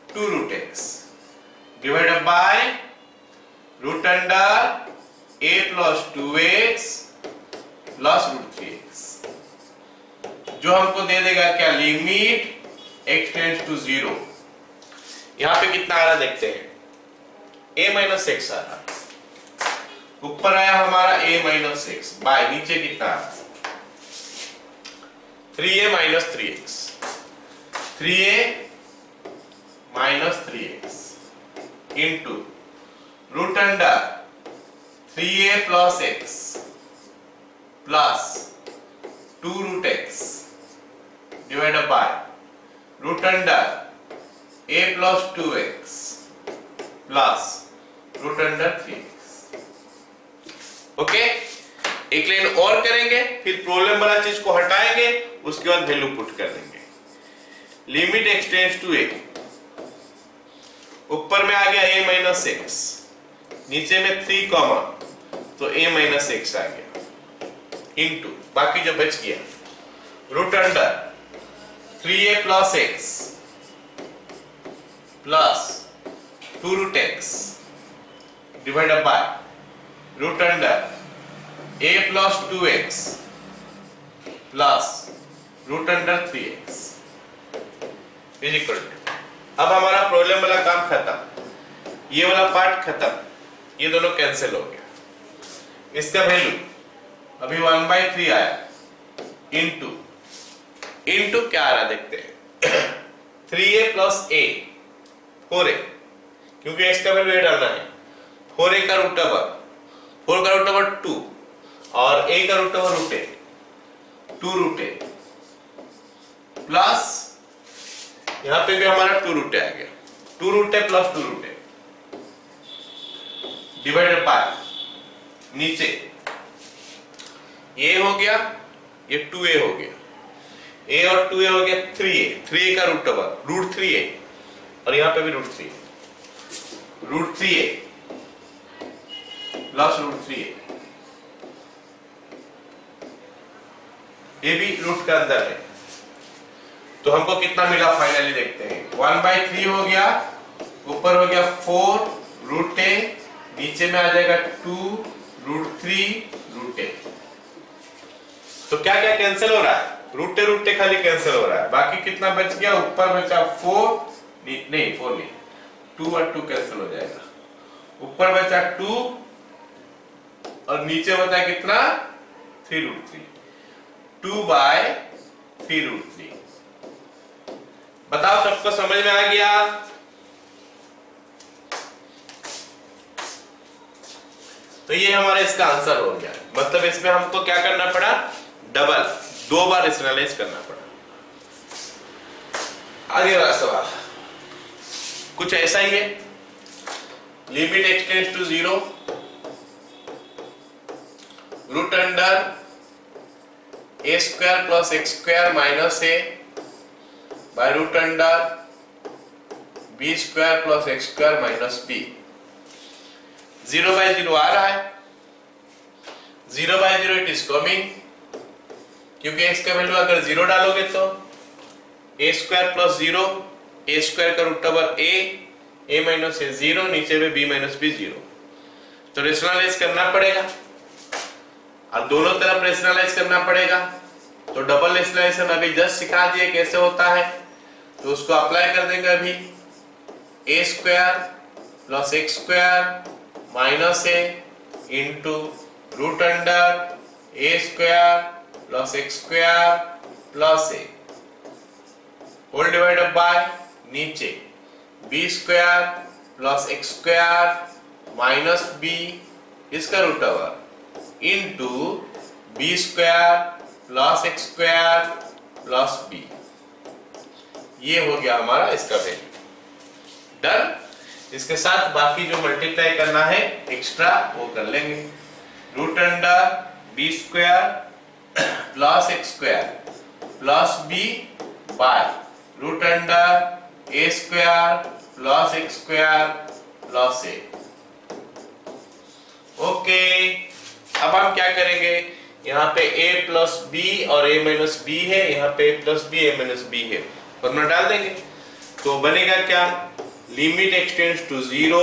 2 root x divided by root under a plus 2x plus root 3x, जो हमको दे देगा क्या, लिमिट x टेंड्स टू 0। यहां पे कितना आ रहा देखते हैं, a माइनस x आ रहा, ऊपर आया हमारा a माइनस x बाय नीचे कितना 3a minus 3x, 3a minus 3x into root under 3a plus x plus 2 root x divided by root under a plus 2x plus root under 3x। Okay, एक लाइन और करेंगे, फिर प्रॉब्लम वाला चीज को हटाएंगे, उसके बाद वैल्यू पुट कर देंगे। Limit x tends to a, ऊपर में आ गया a माइनस x, नीचे में 3 कॉमा तो a माइनस x आ गया इंटू बाकी जो बच गया root under 3a plus x plus 2 root x divided by root under a plus 2x plus root under 3x is equal to. अब हमारा प्रॉब्लम वाला काम खत्म, ये वाला पार्ट खत्म, ये दोनों कैंसिल हो गया। इसका वैल्यू अभी 1/3 आया इंटू इंटू क्या आ रहा देखते हैं 3a प्लस a 4a, क्योंकि x का वैल्यू डालना है, 4a का रूट ओवर 4 का रूट ओवर 2 और a का root over root 8 2 root a plus यहां पे भी हमारा 2 रूट ए आ गया, 2 root a plus 2 root a divided by नीचे ए हो गया, ये 2a हो गया, a और 2a हो गया 3a, 3a का रूट ओवर रूट 3a और यहां पे भी root 3a, root 3a plus root 3a, ये भी रूट के अंदर है। तो हमको कितना मिला फाइनली देखते हैं, 1/3 हो गया, ऊपर हो गया 4 रूट a, नीचे में आ जाएगा 2 रूट 3 रूट a। तो क्या क्या कैंसिल हो रहा है, रूटे खाली कैंसिल हो रहा है, बाकी कितना बच गया, ऊपर बचा 4 नहीं 4 नहीं, 2 और 2 कैंसिल हो जाएगा, ऊपर बचा 2 और नीचे बचा कितना 3 रूट 3, 2/3 रूट 3। बताओ सबको समझ में आ गया? तो ये हमारा इसका आंसर हो गया, मतलब इसमें हमको क्या करना पड़ा, डबल 2 बार रेशनलाइज करना पड़ा। आगे वाला सवाल कुछ ऐसा ही है, limit x tends to 0 root under a square plus x square minus a by root under b square plus x square minus b। 0/0 आ रहा है, 0/0 इट इज कमिंग, क्योंकि x का वैल्यू अगर 0 डालोगे तो a square plus 0, a square का root over a minus a 0, नीचे में b माइनस b 0। तो रेशनलाइज करना पड़ेगा और दोनों तरफ रेशनलाइज करना पड़ेगा। तो डबल रेशनलाइजेशन अभी जस्ट सिखा दिए कैसे होता है, तो उसको अप्लाई कर देंगे अभी। a square plus x square minus a into root under a square plus x square plus a whole divided by नीचे b square plus x square minus b इसका root over into b square plus x square plus b। ये हो गया हमारा इसका वैल्यू डन। इसके साथ बाकी जो मल्टीप्लाई करना है एक्स्ट्रा वो कर लेंगे, root under b square plus x square plus b by root under a square plus x square plus a। Okay, अब हम क्या करेंगे, यहाँ पे a प्लस b और a माइनस b है, यहाँ पे a plus b a minus b है, फॉर्मूला डाल देंगे तो बनेगा क्या, limit x tends to 0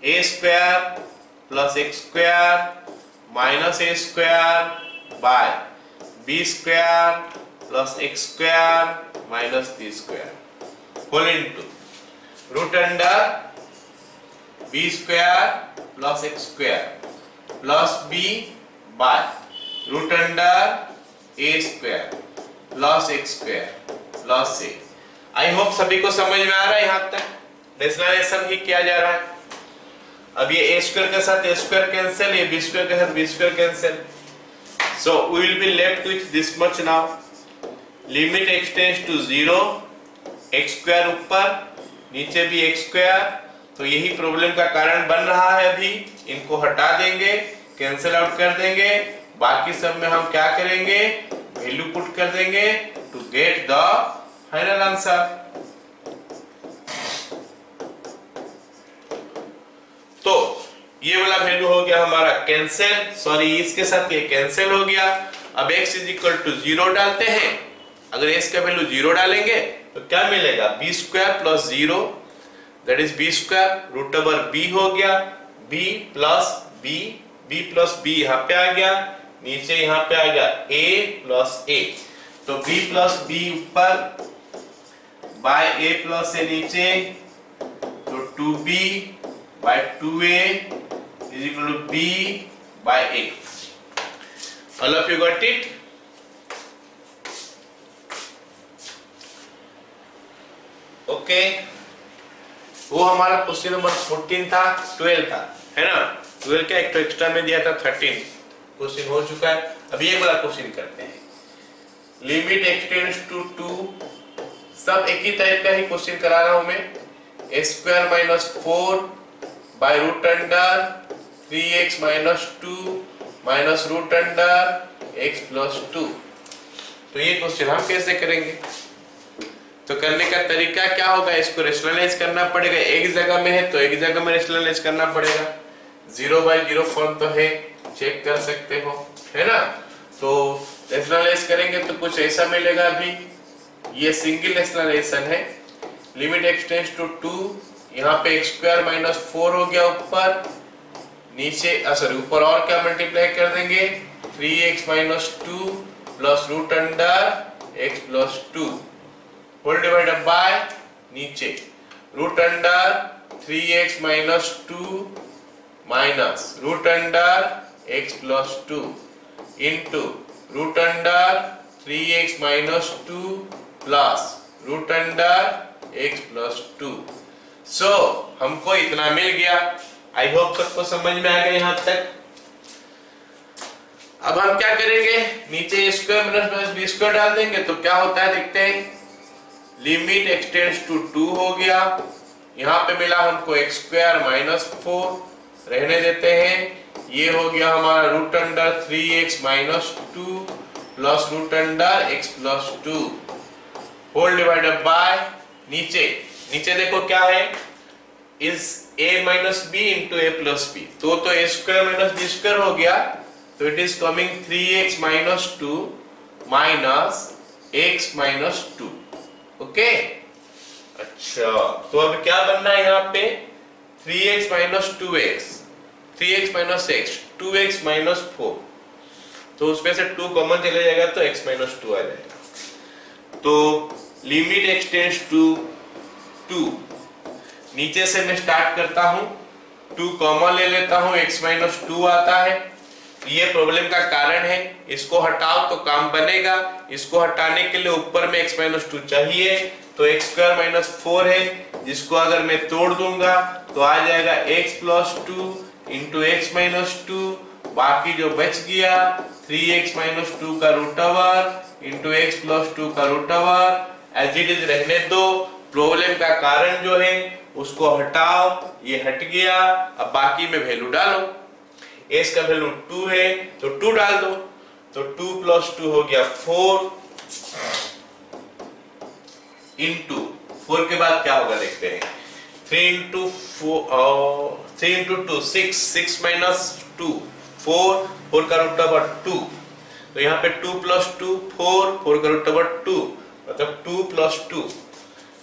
a square plus x square minus a square by b square plus x square minus b square whole into root under b square plus x square plus b by root under a square plus x square plus a। I hope सभी को समझ में आ रहा है, यहां तक रेशनलाइजेशन ही किया जा रहा है। अब ये a स्क्वायर के साथ a स्क्वायर कैंसिल, ये b स्क्वायर के साथ b square cancel, so we will be left with this much now, limit x tends to 0 x square ऊपर नीचे भी x स्क्वायर। तो यही प्रॉब्लम का कारण बन रहा है, अभी इनको हटा देंगे, कैंसिल आउट कर देंगे, बाकी सब में हम क्या करेंगे, वैल्यू पुट कर देंगे to get the final answer. तो ये वाला वैल्यू हो गया हमारा कैंसिल, सॉरी इसके साथ ये कैंसिल हो गया। अब x इज इक्वल टू 0 डालते हैं, अगर x का वैल्यू 0 डालेंगे तो क्या मिलेगा, b square plus 0 that is b square root over b हो गया, b प्लस b यहाँ पे आ गया, नीचे यहाँ पे आ गया a प्लस a, तो b प्लस b ऊपर बाय a प्लस a नीचे, तो 2b by 2a is equal to b by a। All of you got it? Okay, वो हमारा क्वेश्चन नंबर 14 था, 12 था, है ना, 12 का एक तो एक्स्ट्रा में दिया था 13, क्वेश्चन हो चुका है। अभी एक बार क्वेश्चन करते हैं। लिमिट एक्सटेंड्स टू 2, सब एक ही टाइप का ही क्वेश्चन करा रहा हूं मैं। A square minus 4 by root under 3x minus 2 minus root under x plus 2। तो ये क्वेश्चन हम कैसे करेंगे? तो करने का तरीका क्या होगा, इसको रेशनलाइज करना पड़ेगा। एक जगह में है तो एक जगह में रेशनलाइज करना पड़ेगा। 0/0 फॉर्म तो है, चेक कर सकते हो, है ना। तो रेशनलाइज करेंगे तो कुछ ऐसा मिलेगा। अभी ये सिंगल रेशनलाइजेशन है। लिमिट एक्सटेंड्स टू 2, यहाँ पे x स्क्वायर माइनस 4 हो गया ऊपर, नीचे सॉरी ऊपर और क्या मल्टीप्लाई कर देंगे, 3x minus 2 plus root under x plus 2 whole divided by नीचे root under 3x minus 2 minus root under x plus 2 into root under 3x minus 2 plus root under x plus 2। So हमको इतना मिल गया। आई होप सबको समझ में आ गया यहाँ तक। अब हम क्या करेंगे, नीचे स्क्वायर माइनस बी स्क्वायर डाल देंगे तो क्या होता है देखते हैं। लिमिट एक्सटेंड्स टू 2 हो गया, यहाँ पे मिला हमको x स्क्वायर माइनस 4 रहने देते हैं। ये हो गया हमारा root under 3x minus 2 plus root under x plus 2 whole divided by नीचे देखो क्या है, is a minus B into A plus B. तो a square minus B square हो गया, तो it is coming 3x minus 2 minus x minus 2। Okay, अच्छा तो अब क्या बनना है यहाँ पे, 3x minus 2x, 3x minus x, 2x minus 4। तो उसमें से 2 कॉमन चले जाएगा तो x माइनस 2 आ जाएगा। तो लिमिट एक्सटेंड्स टू 2, नीचे से मैं स्टार्ट करता हूं, 2 कॉमन ले लेता हूं, x माइनस 2 आता है। ये प्रॉब्लम का कारण है, इसको हटाओ तो काम बनेगा। इसको हटाने के लिए ऊपर में x माइनस 2 चाहिए, तो x स्क्वायर माइनस 4 है, जिसको अगर मैं तोड़ दूंगा तो आ जाएगा x plus 2 into x minus 2। बाकी जो बच गया 3x माइनस 2 का root over into x plus 2 का root over as it is रहने दो। प्रॉब्लम का कारण जो है उसको हटाओ, ये हट गया। अब बाकी में वैल्यू डालो, s का वैल्यू 2 है तो 2 डाल दो, तो 2 प्लस 2 हो गया 4 इंटू 4 के बाद क्या होगा देखते हैं। 3 इंटू 2 6 माइनस 2 4 का रूट ओवर 2। तो यहाँ पे 2 प्लस 2 4 का रूट ओवर 2, मतलब 2 प्लस 2,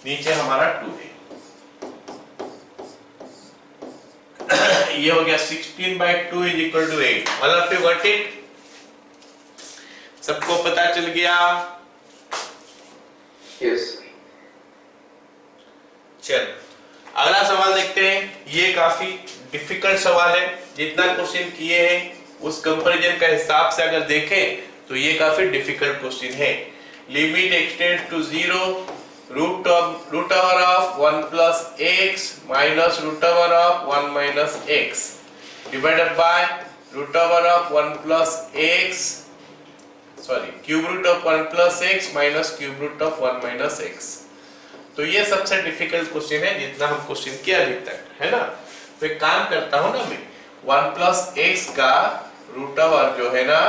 नीचे हमारा 2 है। ये हो गया 16/2 is equal to 8। All of you got it? सबको पता चल गया? यस। चल अगला सवाल देखते हैं। ये काफी डिफिकल्ट सवाल है, जितना क्वेश्चन किए हैं उस कंपैरिजन का हिसाब से अगर देखें तो ये काफी डिफिकल्ट क्वेश्चन है। Limit x tends to 0 root over of 1 plus x minus root over of 1 minus x divided by root over of 1 plus x cube root of 1 plus x minus cube root of 1 minus x। तो ये सबसे डिफिकल्ट क्वेश्चन है जितना हम क्वेश्चन किया अभी तक, है ना। तो एक काम करता हूं ना मैं, 1 प्लस x का रूट ओवर जो है ना,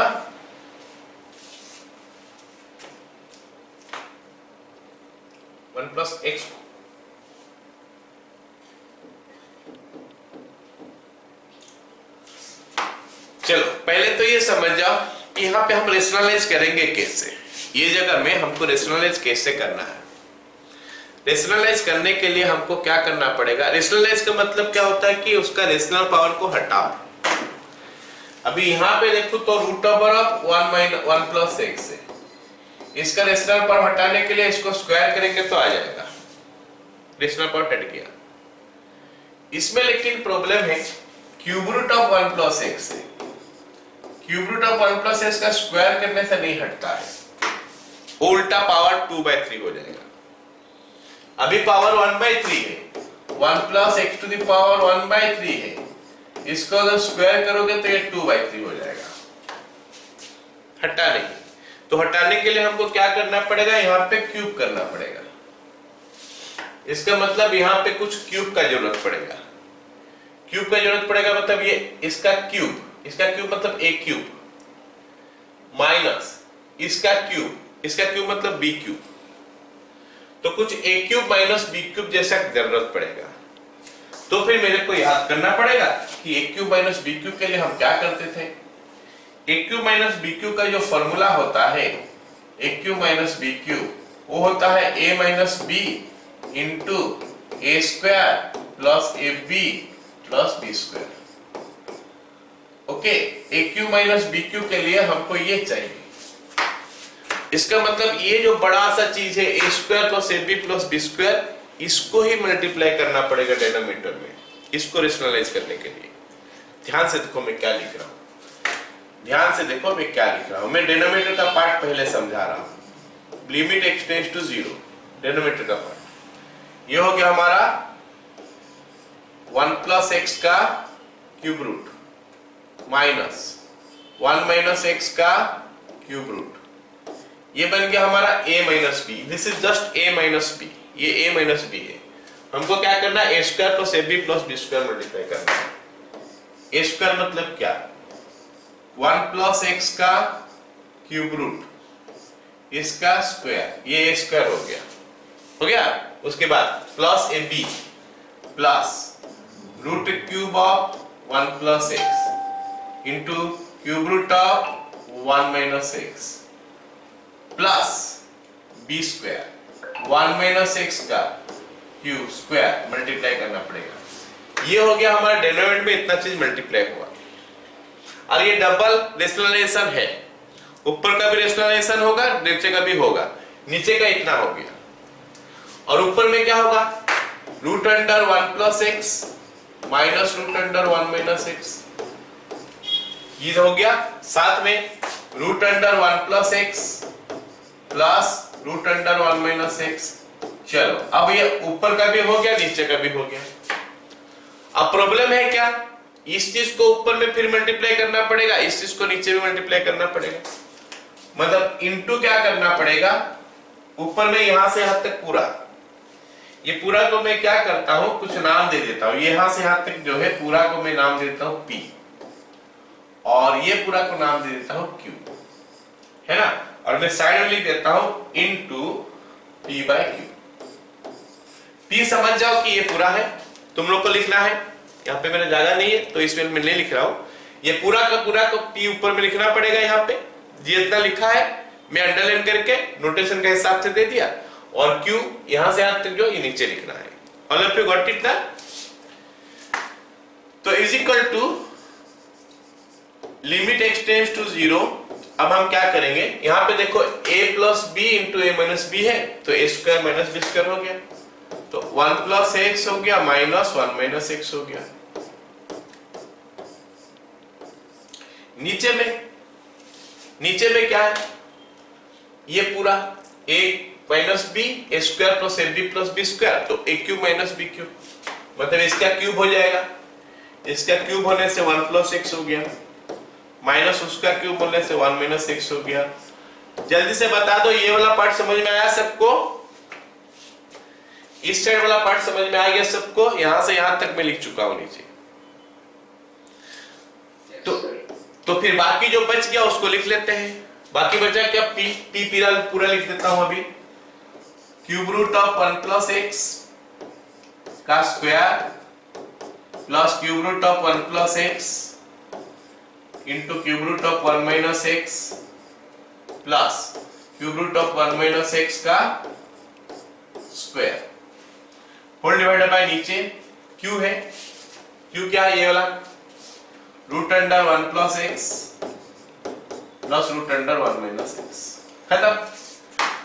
वन प्लस एक्स, चलो पहले तो ये समझ जाओ कि यहाँ पे हम रेशनलाइज करेंगे कैसे। ये जगह में हमको रेशनलाइज कैसे करना है। रेशनलाइज करने के लिए हमको क्या करना पड़ेगा, रेशनलाइज का मतलब क्या होता है कि उसका रेशनल पावर को हटाओ। अभी यहाँ पे देखो तो root over of 1 plus x है, इसका रेशनल पावर हटाने के लिए इसको स्क्वायर करेंगे तो आ जाएगा, रेशनल पावर हट गया। इसमें लेकिन प्रॉब्लम है, cube root of 1 plus x है, cube root of 1 plus x का स्क्वायर करने से नहीं हटता है, उल्टा पावर 2/3 हो जाएगा। अभी पावर 1/3 है, 1 plus x to the power 1/3 है, इसको अगर स्क्वायर करोगे तो ये 2/3 हो जाएगा। हटाने की। तो हटाने के लिए हमको क्या करना पड़ेगा, यहाँ पे क्यूब करना पड़ेगा। इसका मतलब यहाँ पे कुछ क्यूब का जरूरत पड़ेगा। क्यूब का जरूरत पड़ेगा मतलब ये इसका क्यूब मतलब ए क्यूब माइनस इसका क्यूब मतलब बी क्यूब। तो कुछ ए क्यूब माइनस बी क्यूब जैसा जरूरत पड़ेगा। तो फिर मेरे को याद करना पड़ेगा कि A cube minus B cube के लिए हम क्या करते थे। A cube minus B cube का जो फॉर्मूला होता है, A cube minus B cube, वो होता है A minus B into A square plus A B plus B square. Okay, A cube minus B cube के लिए हमको ये चाहिए। इसका मतलब ये जो बड़ा सा चीज है A square plus A B plus B square, इसको ही मल्टीप्लाई करना पड़ेगा डिनोमिनेटर में, इसको रेशनलाइज करने के लिए। ध्यान से देखो मैं क्या लिख रहा हूं, मैं डिनोमिनेटर का पार्ट पहले समझा रहा हूं। Limit x tends to 0, denominator का पार्ट ये हो गया हमारा 1 प्लस एक्स का cube root minus 1 minus x का क्यूब रूट, ये बन गया हमारा a minus b. This is just a minus b, ये a माइनस बी है। हमको क्या करना है, a square plus ab plus b square multiply करना है। a स्क्वायर मतलब क्या, 1 प्लस एक्स का क्यूब रूट इसका स्क्वायर, ये a स्क्वायर हो गया। उसके बाद plus ab plus root cube of 1 plus x into cube root of 1 minus x plus B square 1 minus x का क्यूब स्क्वायर मल्टीप्लाई करना पड़ेगा। ये हो गया हमारा डिनोमिनेटर में इतना चीज मल्टीप्लाई हुआ। और ये डबल रेशनलाइजेशन है, ऊपर का भी रेशनलाइजेशन होगा, नीचे का भी होगा। नीचे का इतना हो गया और ऊपर में क्या होगा, root under 1 plus x minus root under 1 minus x, ये हो गया। साथ में root under 1 plus x plus root under 1 minus x. चलो अब ये ऊपर का भी हो गया, नीचे का भी हो गया। अब प्रॉब्लम है क्या, इस चीज को ऊपर में फिर मल्टीप्लाई करना पड़ेगा, इस चीज को नीचे में मल्टीप्लाई करना पड़ेगा। मतलब इनटू क्या करना पड़ेगा, ऊपर में यहां से यहां तक पूरा, ये पूरा को मैं क्या करता हूं, कुछ नाम दे देता हूं। यहां से यहां तक जो है पूरा को मैं नाम देता हूं P, और ये पूरा को नाम दे देता हूं Q, है ना। और मैं साइड में लिख देता हूं into P by Q। P समझ जाओ कि ये पूरा है, तुम लोग को लिखना है। यहाँ पे मैंने जगह नहीं है तो इसमें मैं नहीं लिख रहा हूं। ये पूरा का पूरा को P ऊपर में लिखना पड़ेगा। यहाँ पे जितना लिखा है मैं अंडरलाइन करके नोटेशन के हिसाब से दे दिया, और Q यहां से यहां तक जो ये नीचे लिखना है। All of you got it ना। तो is equal to limit x tends to 0। अब हम क्या करेंगे, यहाँ पे देखो a plus B into A minus b है, तो a square minus B square हो गया। तो 1 प्लस एक्स हो गया माइनस 1 माइनस एक्स हो गया। नीचे में क्या है, ये पूरा a minus B a square plus A B plus B square, तो a cube minus B cube, मतलब इसका क्यूब हो जाएगा। इसका क्यूब होने से 1 प्लस एक्स हो गया, माइनस उसका क्यूब होने से 1 माइनस एक्स हो गया। जल्दी से बता दो, ये वाला पार्ट समझ में आया सबको? इस साइड वाला पार्ट समझ में आ गया सबको? यहां से यहां तक मैं लिख चुका हूं नीचे। तो फिर बाकी जो बच गया उसको लिख लेते हैं। बाकी बचा क्या, पी पूरा लिख देता हूं अभी। Cube root of 1 plus x का square plus cube root of 1 plus x into cube root of 1 minus x plus cube root of 1 minus x का स्क्वायर होल डिवाइडेड बाय नीचे क्यू है। क्यू क्या है, ये वाला root under 1 plus x plus root under 1 minus X. खत्म।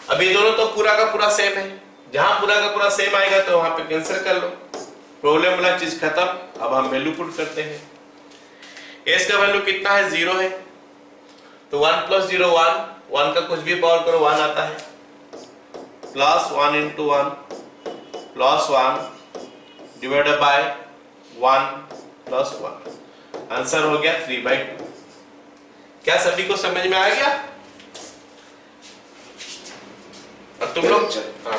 अब ये दोनों तो पूरा का पूरा सेम है, जहां पूरा का पूरा सेम आएगा तो वहां पे कैंसिल कर लो, प्रॉब्लम वाला चीज खत्म। अब हम वैल्यू पुट करते हैं। s का वैल्यू कितना है, 0 है, तो 1 प्लस 0 1 का कुछ भी पावर करो 1 आता है, plus 1 into 1 plus 1 divided by 1 plus 1, answer हो गया 3/2। क्या सभी को समझ में आ गया? और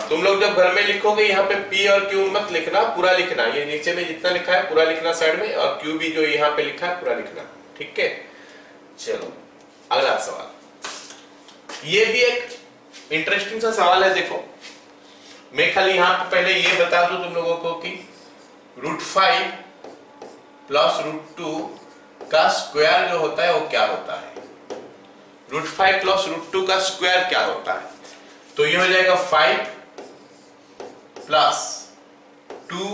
तुम लोग जब घर में लिखोगे यहाँ पे P और Q मत लिखना, पूरा लिखना। ये नीचे में जितना लिखा है पूरा लिखना साइड में, और Q भी जो यहाँ पे लिखा है पूरा लिखना, ठीक है? चलो अगला सवाल। ये भी एक इंटरेस्टिंग सा सवाल है। देखो मैं खाली यहाँ पे पहले ये बता दूं तुम लोगों को कि √5 प्लस √2 का स्क्वायर जो होता है वो क्या होता है। √5 प्लस √2 का स्क्वायर क्या होता है? तो ये हो जाएगा 5 प्लस 2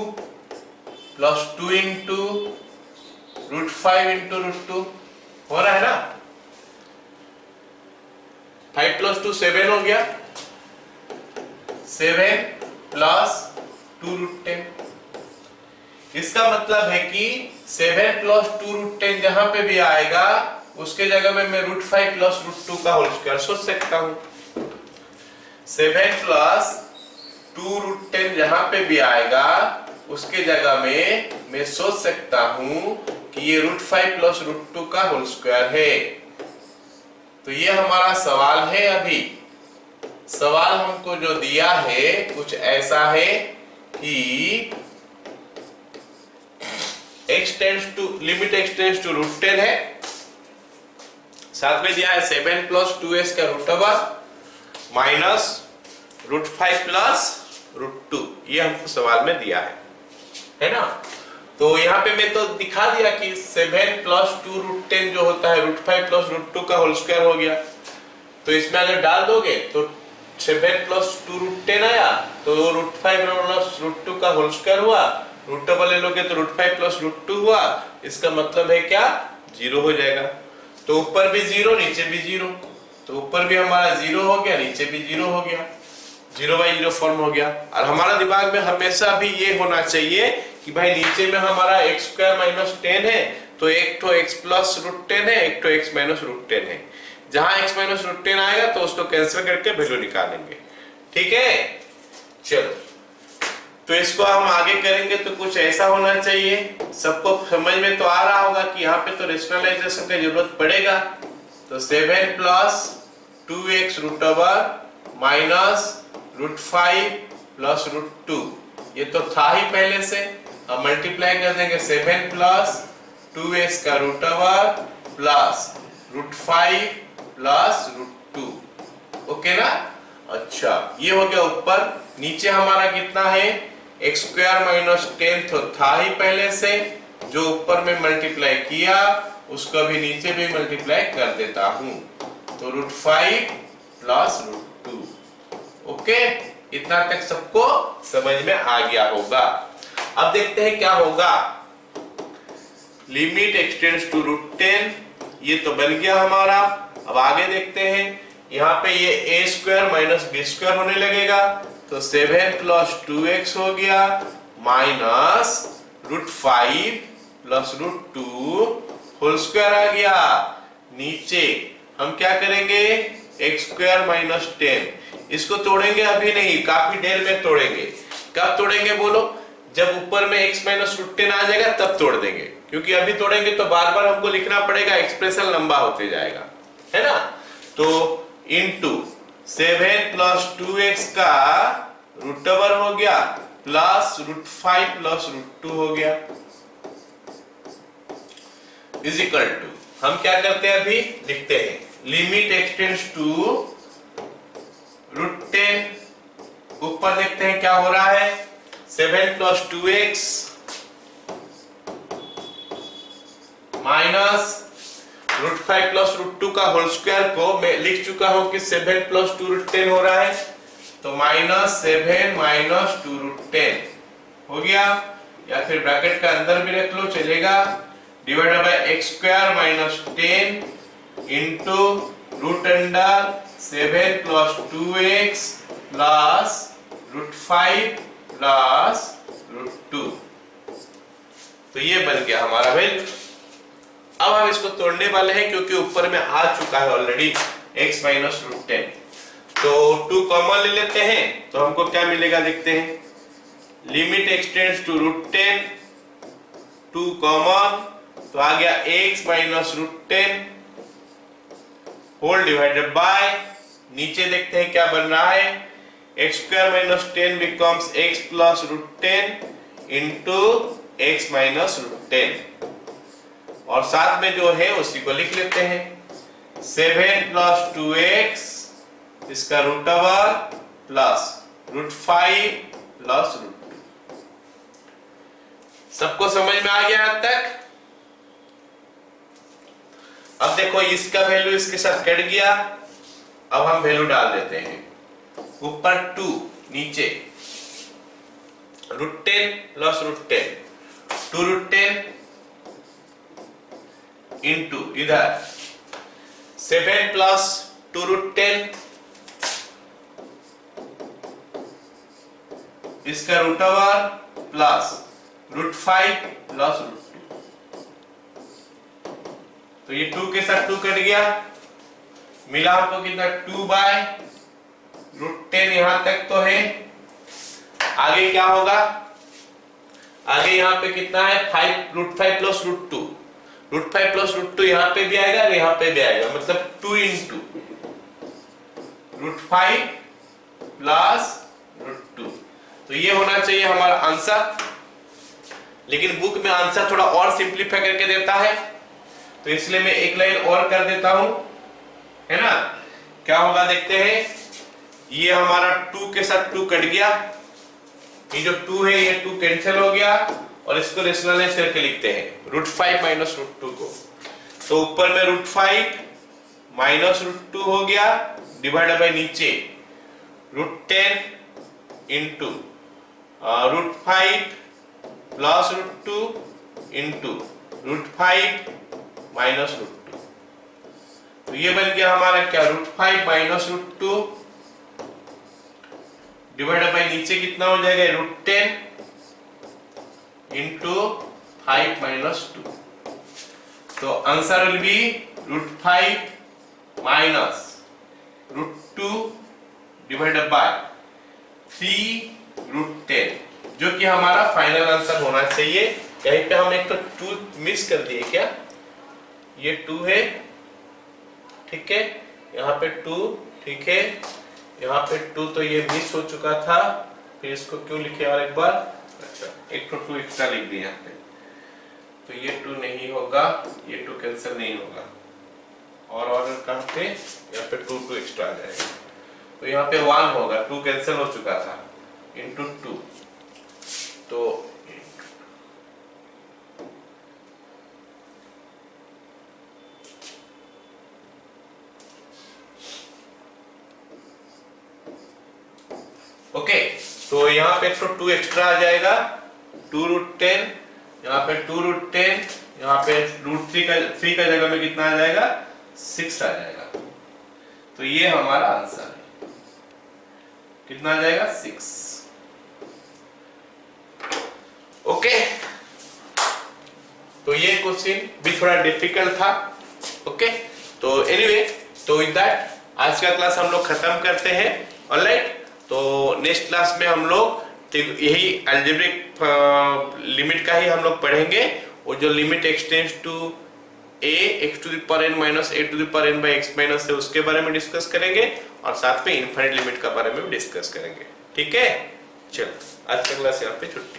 प्लस 2 इंटू √5 इंटू √2 हो रहा है ना। 5 प्लस 2 7 हो गया, 7 प्लस 2 √10। इसका मतलब है कि 7 प्लस 2 √10 जहां पे भी आएगा उसके जगह में मैं √5 प्लस √2 का होल स्क्वायर सोच सकता हूं। 7 प्लस 2 √10 जहां पे भी आएगा उसके जगह में मैं सोच सकता हूं कि ये √5 प्लस √2 का होल स्क्वायर है। तो ये हमारा सवाल है। अभी सवाल हमको जो दिया है कुछ ऐसा है कि लिमिट x टेंड्स टू √10 है, साथ में दिया है 7 प्लस 2s का रूट ओवर माइनस √5 प्लस √2। ये हमको सवाल में दिया है ना। तो यहाँ पे मैं तो दिखा दिया कि 7 प्लस 2 √10 जो होता है √5 प्लस √2 का होल स्क्वायर हो गया। तो इसमें अगर डाल दोगे तो 7 प्लस 2 √10 आया, तो √5 प्लस √2 का होल स्क्वायर हुआ, रूट ओवर ले लोगे तो √5 प्लस √2 हुआ। इसका मतलब है क्या? 0 हो जाएगा। तो ऊपर भी 0 नीचे भी 0, तो ऊपर भी हमारा 0 हो गया, नीचे भी 0 हो गया, 0/0 फॉर्म हो गया। और हमारा दिमाग में हमेशा भी ये होना चाहिए कि भाई नीचे में हमारा x² - 10 है, तो एक तो x प्लस √10 है, एक तो x माइनस √10 है। जहां x माइनस √10 आएगा तो उसको कैंसिल करके वैल्यू निकालेंगे, ठीक है। चलो तो इसको हम आगे करेंगे तो कुछ ऐसा होना चाहिए। सबको समझ में तो आ रहा होगा कि यहाँ पे तो रेशनलाइजेशन की जरूरत पड़ेगा। तो 7 plus 2x root over minus √5 plus √2, ये तो था ही पहले से। अब मल्टीप्लाई कर देंगे 7 प्लस 2s का root over plus √5 plus √2, okay ना। अच्छा ये हो गया ऊपर। नीचे हमारा कितना है? x² - 10 तो था ही पहले से, जो ऊपर में मल्टीप्लाई किया उसको भी नीचे भी मल्टीप्लाई कर देता हूं, तो √5 प्लस √2, ओके। इतना तक सबको समझ में आ गया होगा। अब देखते हैं क्या होगा। लिमिट x टेंड्स टू √10, ये तो बन गया हमारा। अब आगे देखते हैं, यहाँ पे ये a² - b² होने लगेगा, तो 7 प्लस 2x हो गया माइनस √5 प्लस √2 होल स्क्वायर आ गया। नीचे हम क्या करेंगे? x² - 10, इसको तोड़ेंगे अभी नहीं, काफी देर में तोड़ेंगे। कब तोड़ेंगे बोलो? जब ऊपर में x माइनस √10 आ जाएगा तब तोड़ देंगे, क्योंकि अभी तोड़ेंगे तो बार बार हमको लिखना पड़ेगा, एक्सप्रेशन लंबा होते जाएगा, है ना। तो इंटू 7 प्लस 2x का रूट ओवर हो गया प्लस √5 प्लस √2 हो गया, इज इक्वल टू, हम क्या करते हैं अभी लिखते हैं, लिमिट x टेंड्स टू √10, ऊपर देखते हैं क्या हो रहा है। 7 प्लस 2x माइनस √5 प्लस √2 का होल स्क्वायर को मैं लिख चुका हूं कि 7 प्लस 2 √10 हो रहा है, तो -7 - 2 √10 हो गया, या फिर ब्रैकेट का अंदर भी रख लो चलेगा, divided by x² - 10 into √7 plus 2x plus √5 plus √2। तो ये बन गया हमारा वैल्यू। अब हम इसको तोड़ने वाले हैं क्योंकि ऊपर में आ चुका है ऑलरेडी x माइनस √10। तो 2 कॉमन ले लेते हैं तो हमको क्या मिलेगा देखते हैं। Limit x tends to √10, 2 common तो आ गया x minus √10 whole divided by, नीचे देखते हैं क्या बन रहा है, x square minus 10 becomes x plus root 10 into x minus root 10, और साथ में जो है उसी को लिख लेते हैं 7 प्लस 2x इसका root over plus root 5 plus root 2। सबको समझ में आ गया अब तक? अब देखो इसका वैल्यू इसके साथ कट गया, अब हम वैल्यू डाल देते हैं, ऊपर 2 नीचे root 10 plus root 10, 2 root 10 into इधर 7 प्लस 2 रूट 10 इसका root over plus root 5 plus root 2, तो ये 2 के साथ 2 कट गया, मिला हमको कितना 2 बाय रूट 10 यहां तक तो है। आगे क्या होगा, आगे यहाँ पे कितना है 5 root 5 plus root 2, root 5 plus root 2 यहाँ पे भी आएगा और यहाँ पे भी आएगा, मतलब 2 इंटू रूट 5 प्लस रूट 2। तो ये होना चाहिए हमारा आंसर, लेकिन बुक में आंसर थोड़ा और सिंप्लीफाई करके देता है, तो इसलिए मैं एक लाइन और कर देता हूं, है ना। क्या होगा देखते हैं, ये हमारा 2 के साथ 2 कट गया, ये जो 2 है ये 2 कैंसिल हो गया, और इसको रेशनलाइज करके लिखते हैं रूट 5 माइनस रूट 2 को, तो ऊपर में रूट 5 माइनस रूट 2 हो गया, डिवाइड बाय नीचे root 10 into root 5 plus root 2 into root 5 minus root 2। तो ये बन गया हमारा क्या, root 5 minus root 2 divided by नीचे कितना हो जाएगा रूट 10 इंटू 5 माइनस 2। तो answer will be root 5 minus root 2 divided by 3 root 10, जो कि हमारा फाइनल आंसर होना चाहिए। कहीं पे हम एक तो 2 मिस कर दिए क्या, ये 2 है, ठीक है, यहाँ पे 2, ठीक है, यहाँ पे 2 तो ये मिस हो चुका था, फिर इसको क्यों लिखे और एक बार, अच्छा एक तो 2 एक्स्ट्रा लिख दिया यहाँ पे, तो ये 2 नहीं होगा, ये 2 कैंसिल नहीं होगा, और ऑर्डर कहाँ पे, यहाँ पे 2 एक्स्ट्रा आ जाएगा, तो यहाँ पे 1 होगा, 2 कैंसिल हो चुका था, इंटू 2, तो ओके, तो यहाँ पे तो 2 एक्स्ट्रा आ जाएगा, 2 रूट 10, यहाँ पे 2 रूट 10, यहाँ पे रूट 3 का जगह में कितना आ जाएगा 6 आ जाएगा, तो ये हमारा आंसर है, कितना आ जाएगा 6। ओके, तो ये क्वेश्चन भी थोड़ा डिफिकल्ट था। ओके, तो एनीवे, तो विद दैट आज का क्लास हम लोग खत्म करते हैं। ऑलराइट, तो नेक्स्ट क्लास में हम लोग यही अलजेब्रिक लिमिट का ही हम लोग पढ़ेंगे, वो जो limit x tends to a x to the power n minus a to the power n by x minus है, उसके बारे में डिस्कस करेंगे, और साथ में इनफाइनाइट लिमिट का बारे में भी डिस्कस करेंगे। ठीक है, चलो आज का क्लास यहाँ पे छुट्टी।